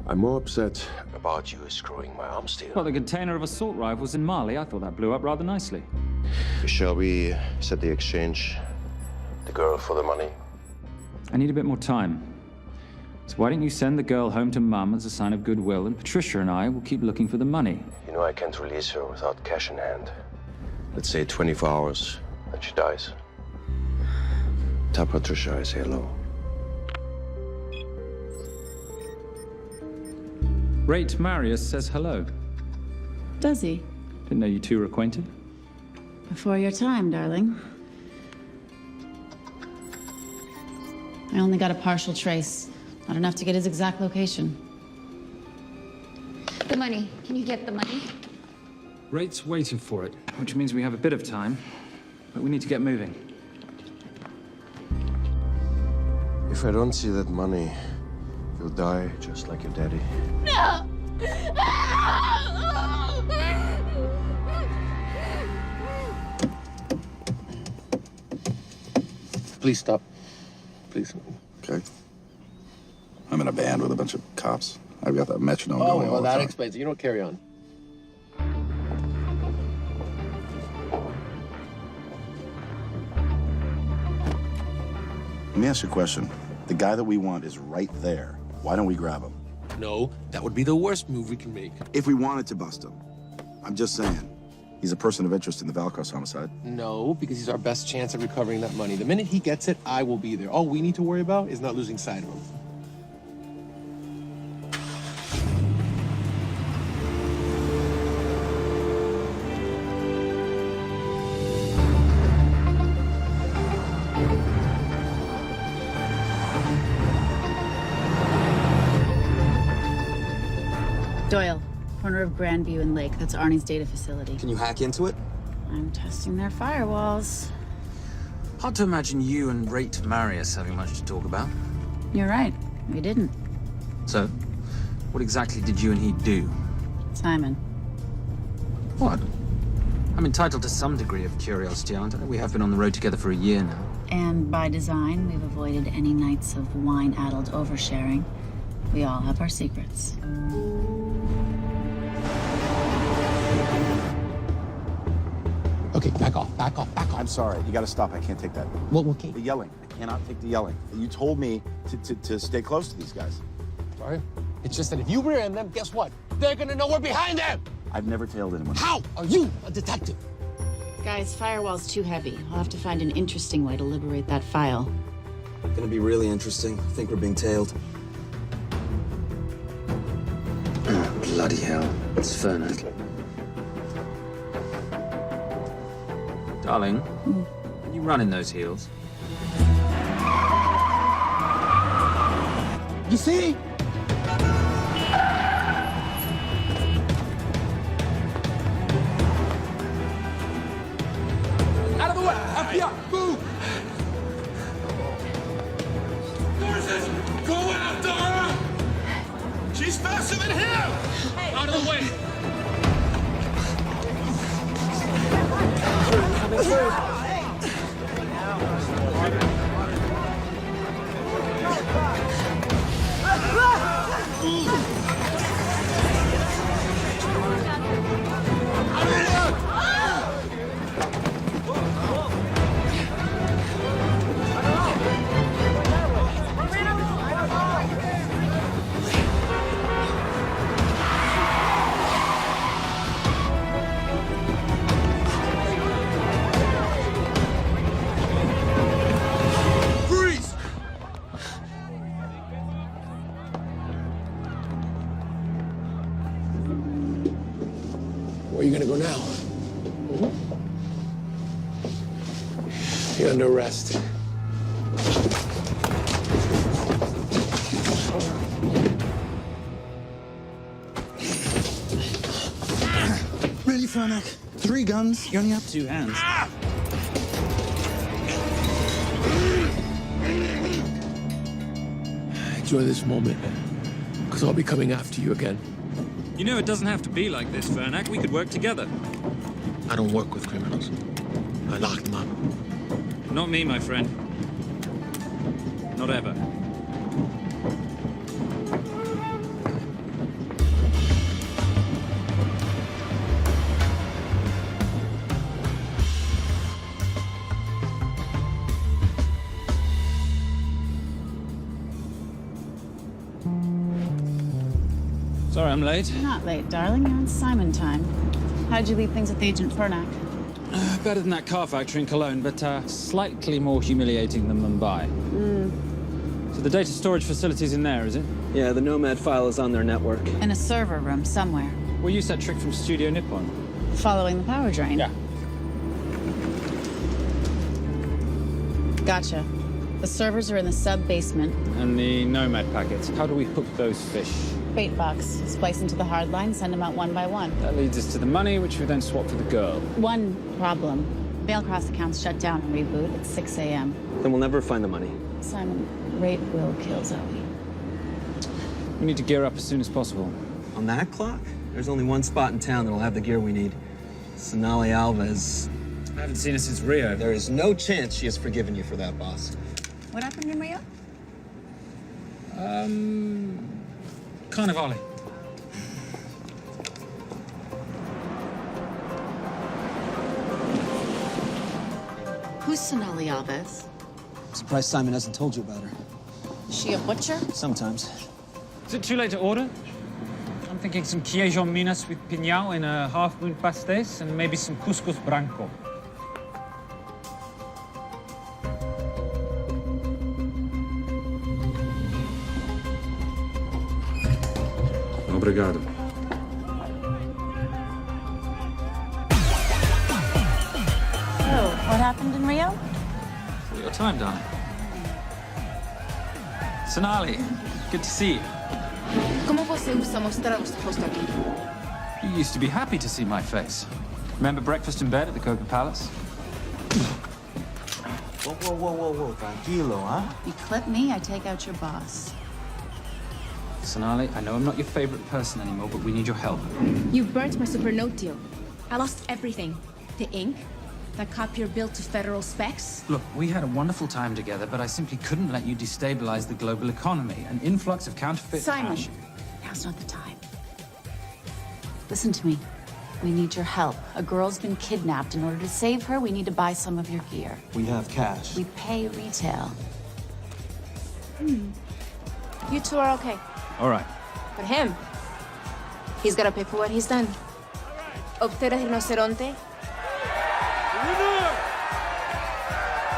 I'm more upset about you screwing my arms deal.
Well, the container of assault rifles in Mali, I thought that blew up rather nicely.
Shall we set the exchange? The girl for the money?
I need a bit more time. So why don't you send the girl home to Mum as a sign of goodwill, and Patricia and I will keep looking for the money.
You know I can't release her without cash in hand. Let's say 24 hours, then she dies. Tell Patricia I say hello.
Rate Marius says hello.
Does he?
Didn't know you two were acquainted.
Before your time, darling. I only got a partial trace. Not enough to get his exact location.
The money. Can you get the money?
Rate's waiting for it, which means we have a bit of time, but we need to get moving.
If I don't see that money, you'll die just like your daddy.
No!
Please stop. Please.
Okay. I'm in a band with a bunch of cops. I've got that metronome
Oh,
going all
well,
the
that
time.
explains it. You don't carry on.
Let me ask you a question. The guy that we want is right there. Why don't we grab him?
No, that would be the worst move we can make.
If we wanted to bust him. I'm just saying. He's a person of interest in the Valcross homicide.
No, because he's our best chance at recovering that money. The minute he gets it, I will be there. All we need to worry about is not losing sight of him.
Doyle, corner of Grandview and Lake. That's Arnie's data facility.
Can you hack into it?
I'm testing their firewalls.
Hard to imagine you and Rate Marius having much to talk about.
You're right. We didn't.
So, what exactly did you and he do?
Simon.
What? I'm entitled to some degree of curiosity, aren't I? We have been on the road together for a year now.
And by design, we've avoided any nights of wine-addled oversharing. We all have our secrets.
Okay, back off, back off, back off.
I'm sorry. You gotta stop. I can't take that.
What, okay?
The yelling. I cannot take the yelling. You told me to stay close to these guys.
Sorry. It's just that if you rear end them, guess what? They're gonna know we're behind them!
I've never tailed anyone.
How are you a detective?
Guys, firewall's too heavy. I'll have to find an interesting way to liberate that file.
Gonna be really interesting. I think we're being tailed.
The
Bloody hell. It's Fernac.
Darling, can you run in those heels?
You see?
Out of the way! FBI! Move! Go after her! She's faster than him! Out of the way!
Coming through.
Freeze!
Where are you gonna go now? You're under arrest.
Really, Fernac? 3 guns? You only have 2 hands.
Enjoy this moment, because I'll be coming after you again.
You know, it doesn't have to be like this, Fernac. We could work together.
I don't work with criminals. I lock them up.
Not me, my friend. Not ever. Sorry I'm late.
Not late, darling. You're on Simon time. How'd you leave things with Agent Fernac?
Better than that car factory in Cologne, but slightly more humiliating than Mumbai. So the data storage facility's in there, is it?
Yeah, the Nomad file is on their network.
In a server room somewhere.
We'll use that trick from Studio Nippon.
Following the power drain?
Yeah.
Gotcha. The servers are in the sub-basement.
And the Nomad packets. How do we hook those fish?
Bait box. Splice into the hard line, send them out one by one.
That leads us to the money, which we then swap for the girl.
One problem. Mailcross accounts shut down and reboot at 6 a.m.
Then we'll never find the money.
Simon, rape will kill Zoe.
We need to gear up as soon as possible.
On that clock, there's only one spot in town that'll have the gear we need. Sonali Alves.
I haven't seen her since Rio.
There is no chance she has forgiven you for that, boss.
What happened in Rio?
Carnivale.
Who's Sonali Alves?
Surprised Simon hasn't told you about her.
Is she a butcher?
Sometimes.
Is it too late to order? I'm thinking some queijo minas with piñao in a half-moon pastéis and maybe some couscous branco. Obrigado.
So, what happened in Rio?
For your time, darling. Sonali, good to see you.
¿Cómo você usa mostrar o seu rosto aqui?
You used to be happy to see my face. Remember breakfast in bed at the Coca Palace?
Whoa, tranquilo, huh?
You clip me, I take out your boss.
Sonali, I know I'm not your favorite person anymore, but we need your help.
You burnt my super note deal. I lost everything. The ink, that copier built to federal specs.
Look, we had a wonderful time together, but I simply couldn't let you destabilize the global economy. An influx of counterfeit
Simon,
cash.
now's not the time. Listen to me. We need your help. A girl's been kidnapped. In order to save her, we need to buy some of your gear.
We have cash.
We pay retail.
You two are okay.
All right.
But him, he's gotta pay for what he's done. Obter el rinoceronte.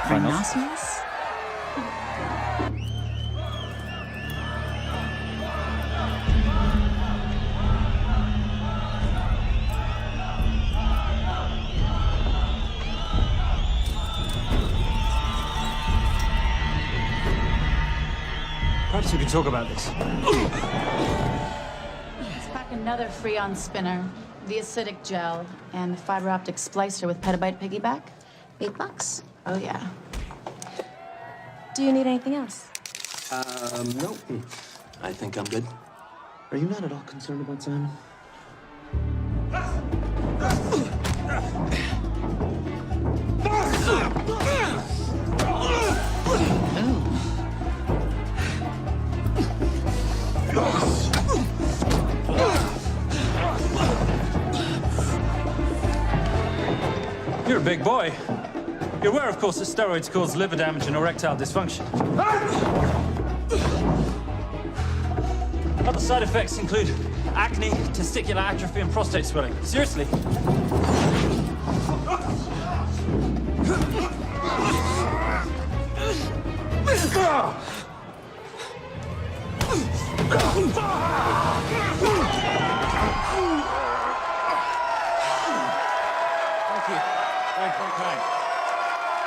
Rhinoceros?
Perhaps we can talk about this.
Let's pack another Freon spinner, the acidic gel, and the fiber optic splicer with petabyte piggyback. $8. Oh, yeah.
Do you need anything else?
No. I think I'm good. Are you not at all concerned about Simon?
You're a big boy. You're aware, of course, that steroids cause liver damage and erectile dysfunction. Other side effects include acne, testicular atrophy, and prostate swelling. Seriously.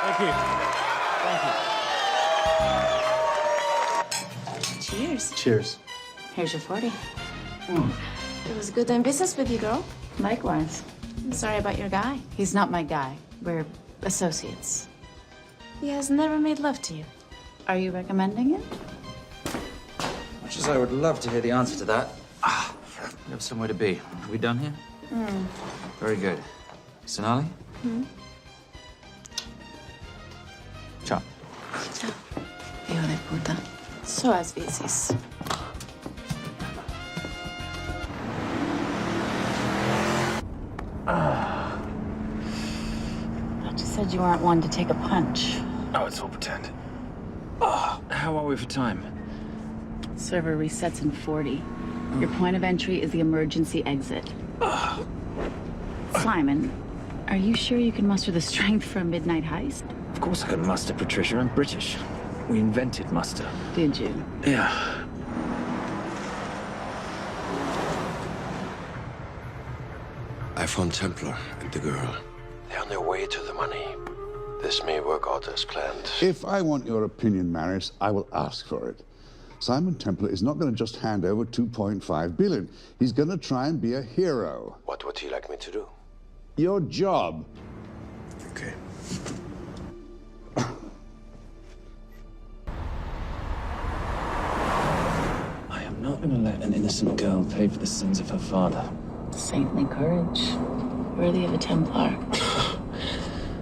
Thank you.
Cheers.
Cheers.
Here's your 40.
It was good doing business with you, girl.
Likewise.
I'm sorry about your guy.
He's not my guy. We're associates.
He has never made love to you.
Are you recommending it?
Much as I would love to hear the answer to that, we have somewhere to be. Are we done here? Very good. Sonali? Ciao.
Ciao. Hijo de puta. So as veces. But you said you weren't one to take a punch.
Oh, it's all pretend. How are we for time?
Server resets in 40. Your point of entry is the emergency exit. Simon, are you sure you can muster the strength for a midnight heist?
Of course I can muster, Patricia. I'm British. We invented muster.
Did you?
Yeah.
I found Templar and the girl. They're on their way to the money. This may work out as planned.
If I want your opinion, Maris, I will ask for it. Simon Templar is not going to just hand over 2.5 billion. He's going to try and be a hero.
What would he like me to do?
Your job.
Okay.
I am not going to let an innocent girl pay for the sins of her father.
Saintly courage. Worthy of a Templar.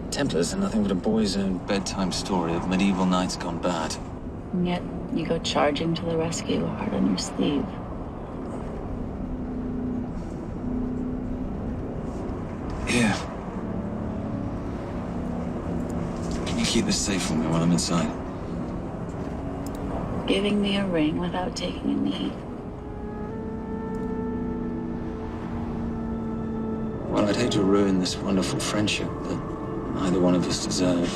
Templars are nothing but a boy's own bedtime story of medieval knights gone bad.
And yet, you go charging to the rescue, heart on your sleeve.
Here. Can you keep this safe for me while I'm inside?
Giving me a ring without taking a knee.
Well, I'd hate to ruin this wonderful friendship that neither one of us deserve.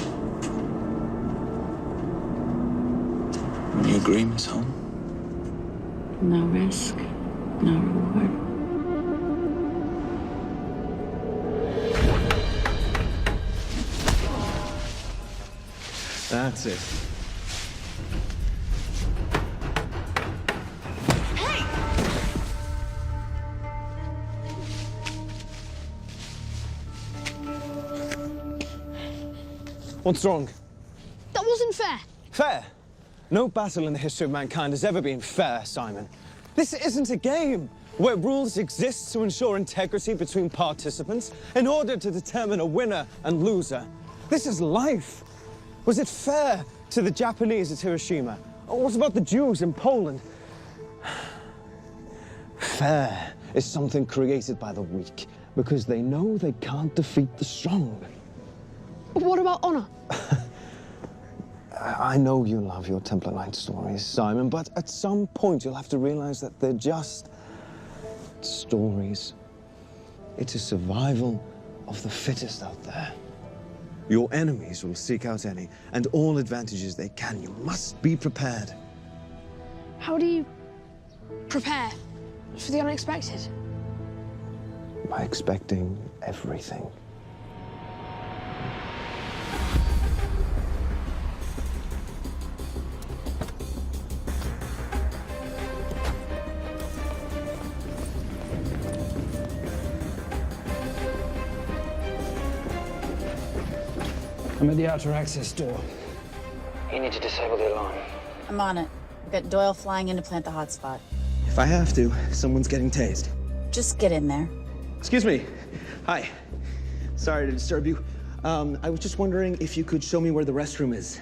Will you agree, Miss Holm?
No risk, no reward.
That's it.
What's wrong?
That wasn't fair.
Fair? No battle in the history of mankind has ever been fair, Simon. This isn't a game where rules exist to ensure integrity between participants in order to determine a winner and loser. This is life. Was it fair to the Japanese at Hiroshima? Or what about the Jews in Poland? Fair is something created by the weak because they know they can't defeat the strong.
But what about honor?
I know you love your Templar Knight stories, Simon, but at some point you'll have to realize that they're just stories. It's a survival of the fittest out there. Your enemies will seek out any and all advantages they can. You must be prepared.
How do you prepare for the unexpected?
By expecting everything.
I'm at the outer access door.
You need to disable the alarm.
I'm on it. We've got Doyle flying in to plant the hotspot.
If I have to, someone's getting tased.
Just get in there.
Excuse me. Hi. Sorry to disturb you. I was just wondering if you could show me where the restroom is.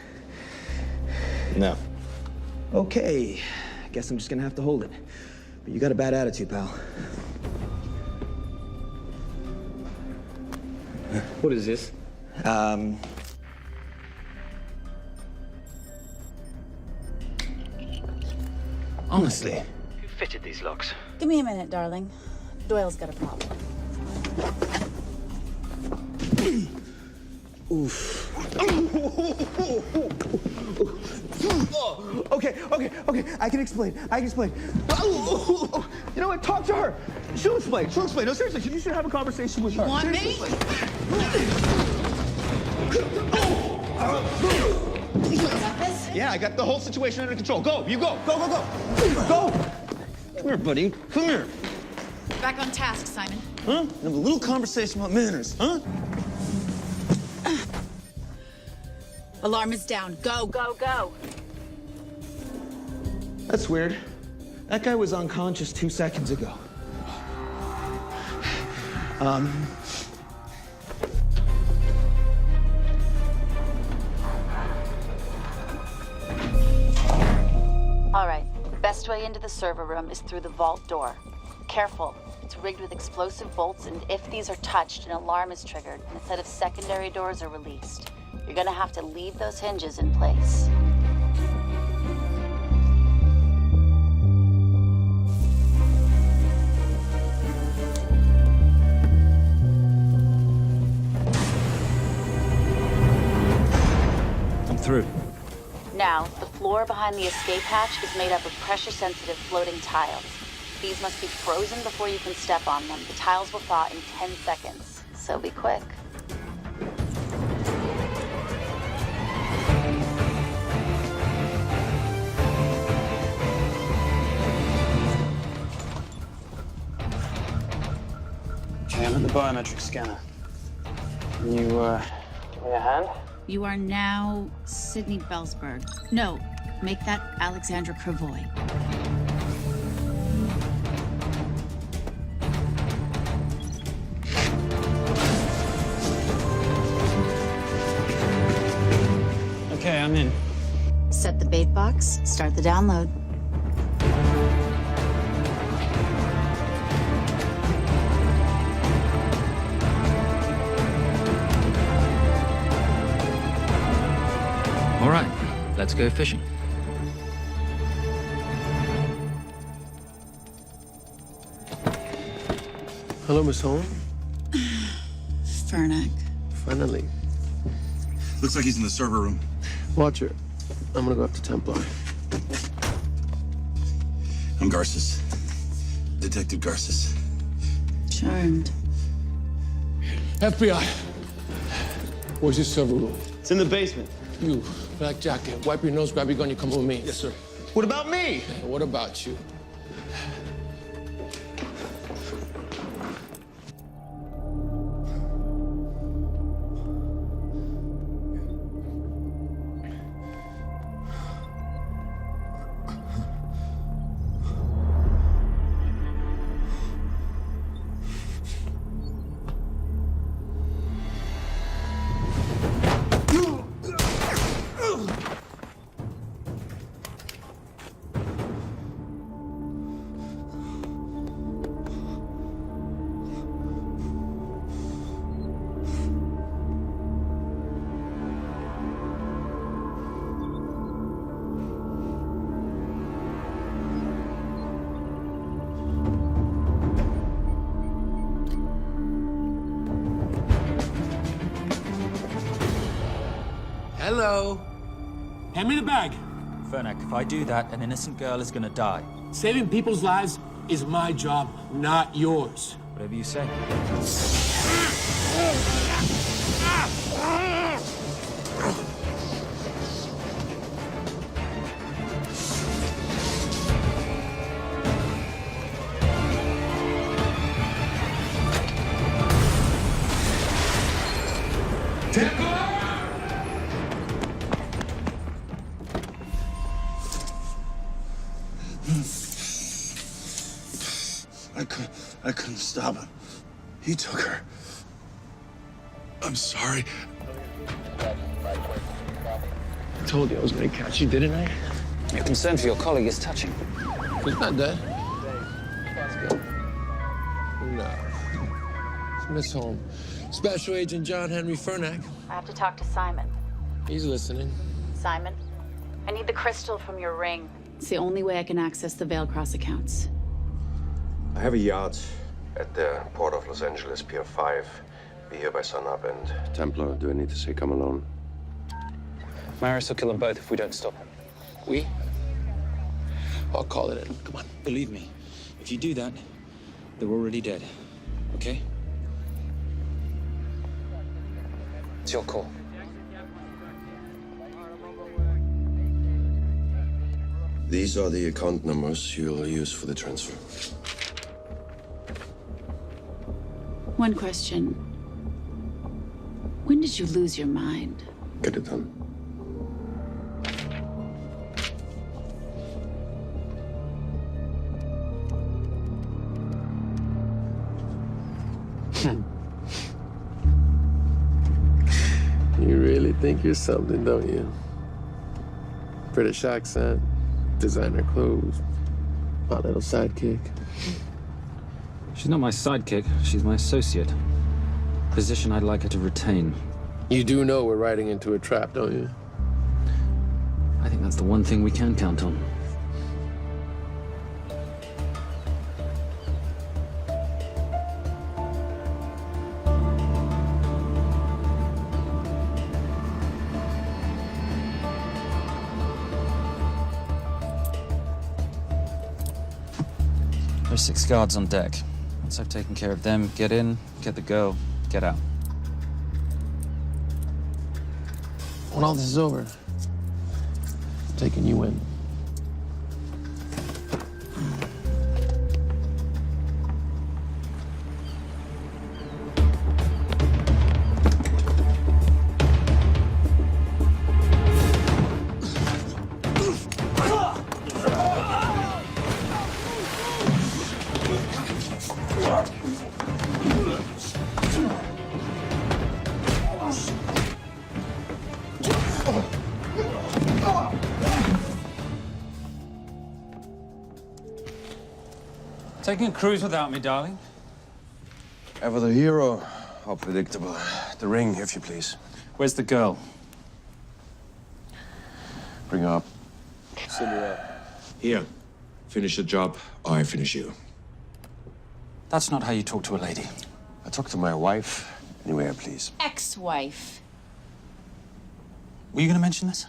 No.
Okay. I guess I'm just gonna have to hold it. But you got a bad attitude, pal.
What is this?
Honestly, who fitted these locks?
Give me a minute, darling. Doyle's got a problem.
Oof. Okay. I can explain. You know what? Talk to her. She'll explain. No, seriously, you should have a conversation with her.
You want me?
Yeah, I got the whole situation under control. Go, you go. Go. Come here, buddy. Come here.
Back on task, Simon.
Huh? Have a little conversation about manners, huh?
Alarm is down. Go.
That's weird. That guy was unconscious 2 seconds ago.
All right. Best way into the server room is through the vault door. Careful. It's rigged with explosive bolts, and if these are touched, an alarm is triggered, and a set of secondary doors are released. You're gonna have to leave those hinges in place.
I'm through.
Now, the floor behind the escape hatch is made up of pressure-sensitive floating tiles. These must be frozen before you can step on them. The tiles will thaw in 10 seconds, so be quick.
Okay, I'm at the biometric scanner. Can you, give me a hand?
You are now Sydney Bellsberg. No, make that Alexandra Cravoy.
Okay, I'm in.
Set the bait box, start the download.
All right, let's go fishing.
Hello, Miss Holm.
Fernac.
Finally.
Looks like he's in the server room.
Watcher, I'm gonna go up to Templar.
I'm Garces. Detective Garces.
Charmed.
FBI. Where's your server room?
It's in the basement.
You, black jacket, wipe your nose, grab your gun, you come with me.
Yes, sir. What about me?
And what about you? Hello.
Hand me the bag.
Fernac, if I do that, an innocent girl is gonna die.
Saving people's lives is my job, not yours.
Whatever you say.
I couldn't stop him. He took her. I'm sorry.
I told you I was going to catch you, didn't I?
Your concern for your colleague is touching.
He's not dead. No. It's Miss Holmes. Special Agent John Henry Fernack.
I have to talk to Simon.
He's listening.
Simon, I need the crystal from your ring.
It's the only way I can access the Veilcross accounts.
I have a yacht at the port of Los Angeles, Pier 5. Be here by sunup, and Templar, do I need to say come alone?
Maris will kill them both if we don't stop him.
We? I'll call it in. Come on.
Believe me, if you do that, they're already dead. Okay?
It's your call.
These are the account numbers you'll use for the transfer.
One question. When did you lose your mind?
Get it done.
You really think you're something, don't you? British accent, designer clothes, my little sidekick.
She's not my sidekick. She's my associate. Position I'd like her to retain.
You do know we're riding into a trap, don't you?
I think that's the one thing we can count on. There's 6 guards on deck. Once I've taken care of them, get in, get the girl, get out.
When all this is over, I'm taking you in.
Taking a cruise without me, darling?
Ever the hero? How predictable. The ring, if you please.
Where's the girl?
Bring her up.
Send her up.
Here. Finish the job, or I finish you.
That's not how you talk to a lady.
I talk to my wife anywhere, please.
Ex-wife.
Were you going to mention this?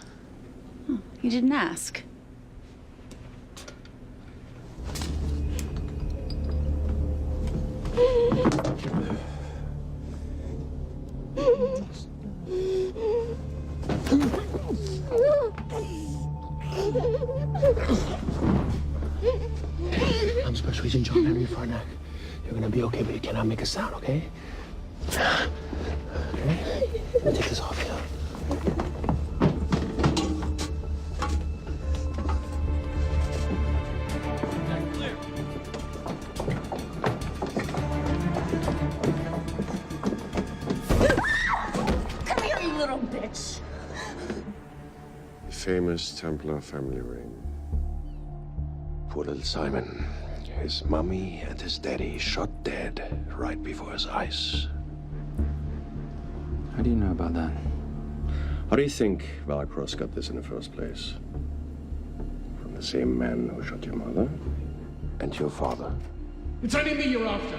You didn't ask.
I'm Special Agent John Henry Fernack. You're gonna be okay, but you cannot make a sound, okay? Okay? Let me take this off you.
Come here, you little bitch.
Famous Templar family ring. Poor little Simon. His mummy and his daddy shot dead right before his eyes.
How do you know about that?
How do you think Veilcross got this in the first place? From the same man who shot your mother and your father.
It's only me you're after.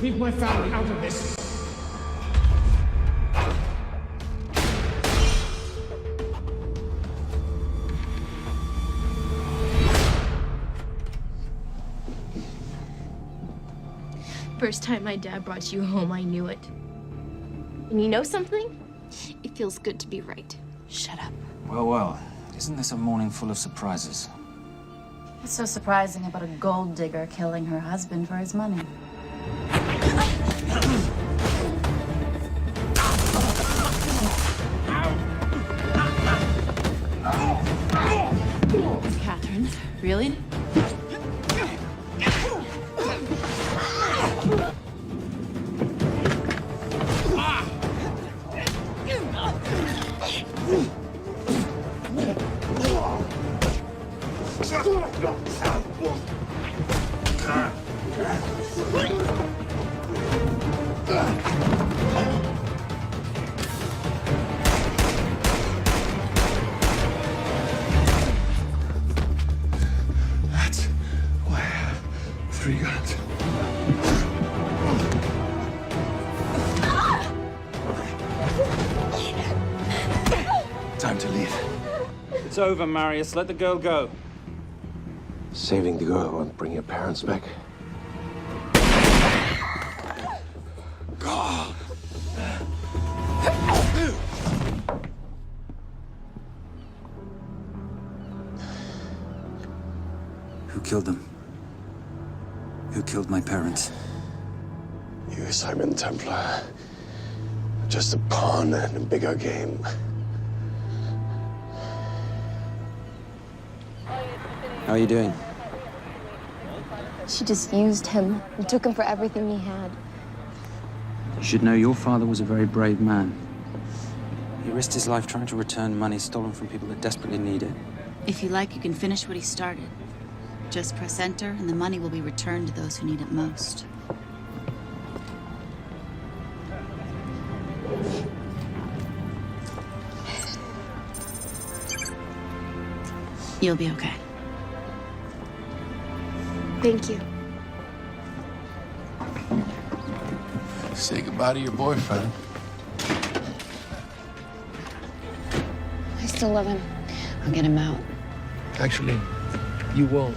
Leave my family out of this.
First time my dad brought you home, I knew it. And you know something? It feels good to be right. Shut up.
Well, well. Isn't this a morning full of surprises?
What's so surprising about a gold digger killing her husband for his money?
Catherine, really?
That's why I have 3 guns. Time to leave.
It's over, Marius. Let the girl go.
Saving the girl won't bring your parents back.
God.
Who killed them? Who killed my parents?
You, Simon Templar. Just a pawn in a bigger game.
How are you doing?
She just used him and took him for everything he had.
You should know your father was a very brave man. He risked his life trying to return money stolen from people that desperately need it.
If you like, you can finish what he started. Just press enter, and the money will be returned to those who need it most. You'll be okay.
Thank you.
Say goodbye to your boyfriend.
I still love him. I'll get him out.
Actually, you won't.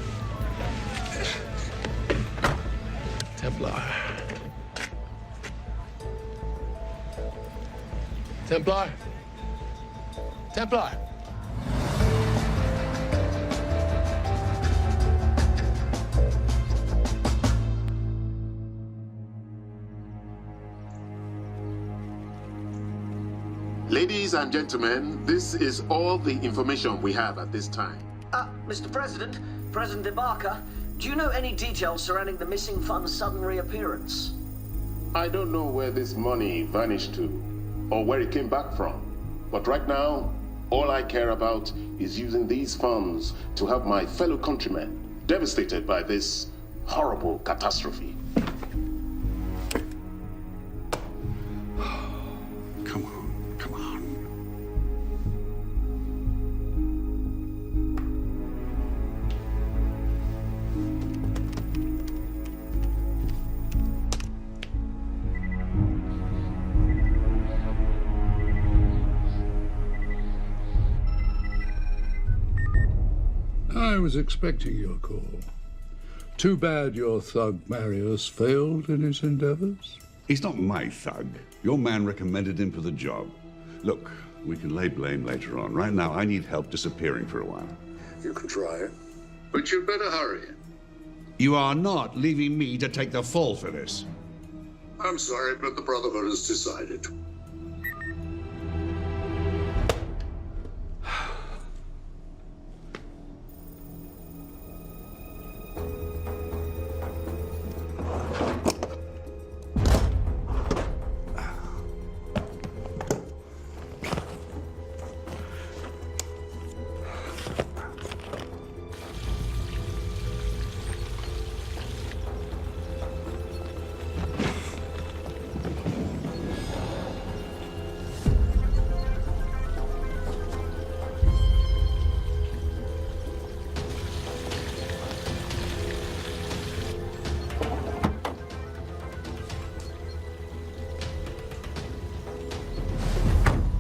Templar. Templar. Templar.
Ladies and gentlemen, this is all the information we have at this time.
Mr. President, President Ibaka, do you know any details surrounding the missing fund's sudden reappearance?
I don't know where this money vanished to or where it came back from. But right now, all I care about is using these funds to help my fellow countrymen devastated by this horrible catastrophe.
Come on, come on. I was expecting your call. Too bad your thug Marius failed in his endeavors.
He's not my thug. Your man recommended him for the job. Look, we can lay blame later on. Right now, I need help disappearing for a while.
You can try it, but you'd better hurry.
You are not leaving me to take the fall for this.
I'm sorry, but the Brotherhood has decided.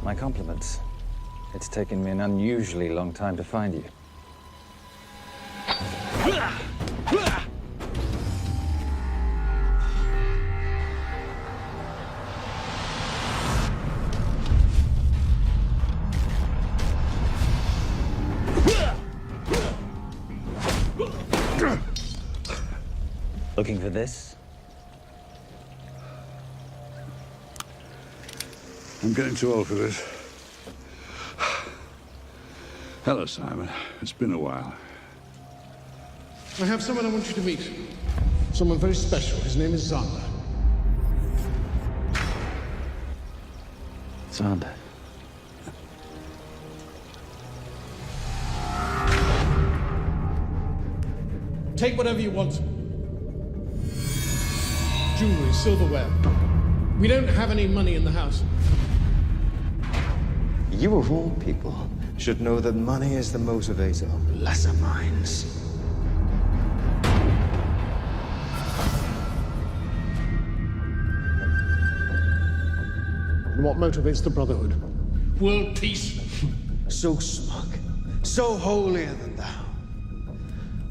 My compliments. It's taken me an unusually long time to find you. Looking for this?
I'm getting too old for this. Hello, Simon. It's been a while.
I have someone I want you to meet. Someone very special. His name is Zander.
Zander.
Take whatever you want. Jewelry, silverware. We don't have any money in the house.
You of all people should know that money is the motivator of lesser minds.
And what motivates the Brotherhood? World peace.
So smug, so holier than thou.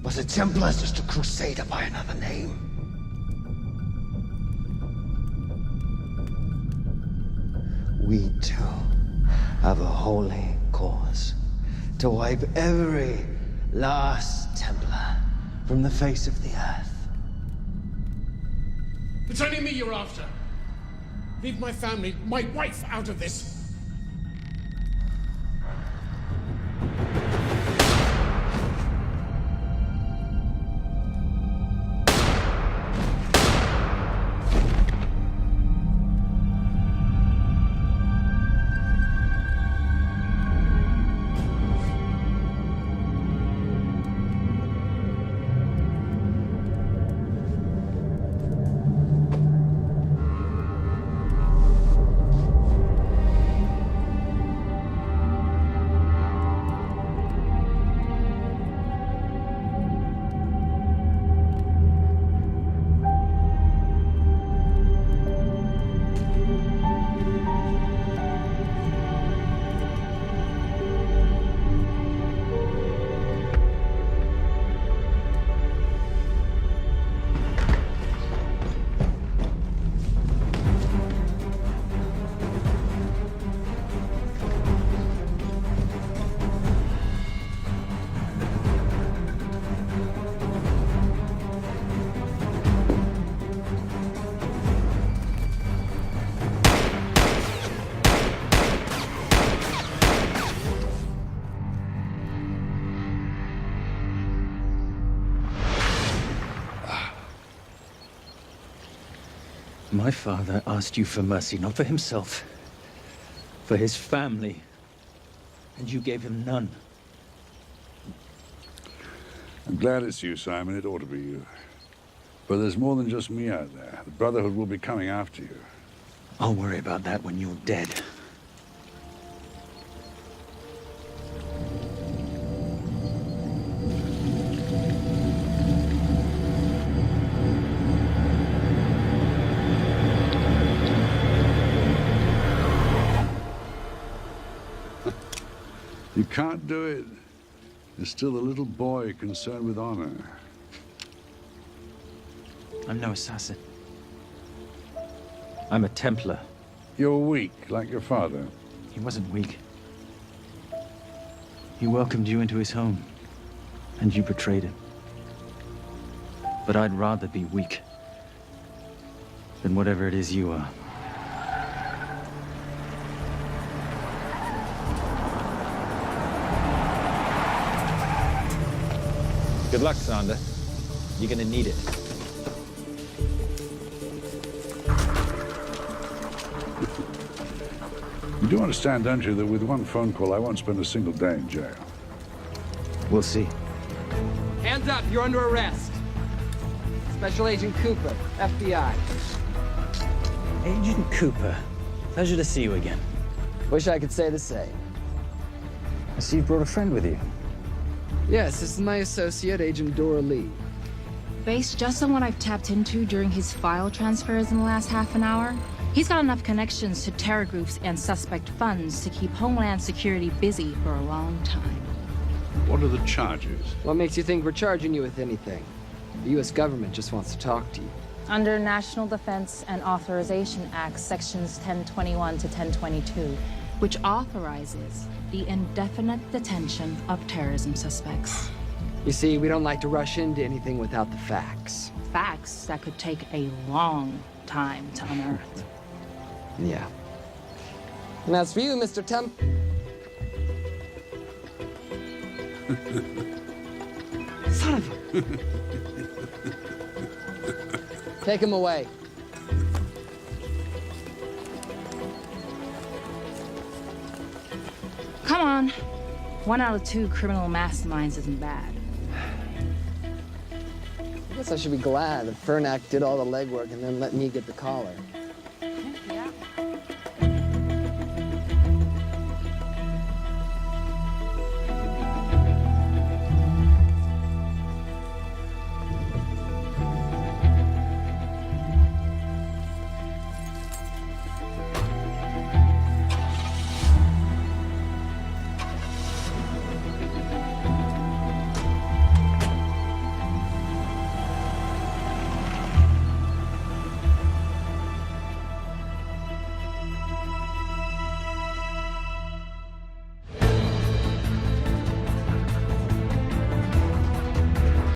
But a Templar's just a crusader by another name. We too have a holy cause to wipe every last Templar from the face of the earth.
It's only me you're after. Leave my family, my wife, out of this.
My father asked you for mercy, not for himself, for his family, and you gave him none.
I'm glad it's you, Simon. It ought to be you. But there's more than just me out there. The Brotherhood will be coming after you.
I'll worry about that when you're dead.
You can't do it. You're still a little boy concerned with honor.
I'm no assassin. I'm a Templar.
You're weak, like your father.
He wasn't weak. He welcomed you into his home, and you betrayed him. But I'd rather be weak than whatever it is you are.
Good luck, Sander. You're gonna need it.
You do understand, don't you, that with one phone call, I won't spend a single day in jail.
We'll see.
Hands up, you're under arrest. Special Agent Cooper, FBI.
Agent Cooper, pleasure to see you again.
Wish I could say the same.
I see you brought a friend with you.
Yes, this is my associate, Agent Dora Lee.
Based just on what I've tapped into during his file transfers in the last half an hour, he's got enough connections to terror groups and suspect funds to keep Homeland Security busy for a long time.
What are the charges?
What makes you think we're charging you with anything? The U.S. government just wants to talk to you.
Under National Defense and Authorization Act, Sections 1021 to 1022, which authorizes the indefinite detention of terrorism suspects.
You see, we don't like to rush into anything without the facts.
Facts that could take a long time to unearth.
Yeah. And as for you, Mr. Temp... Son of a... Take him away.
Come on. 1 out of 2 criminal masterminds isn't bad.
guess I should be glad that Fernak did all the legwork and then let me get the collar.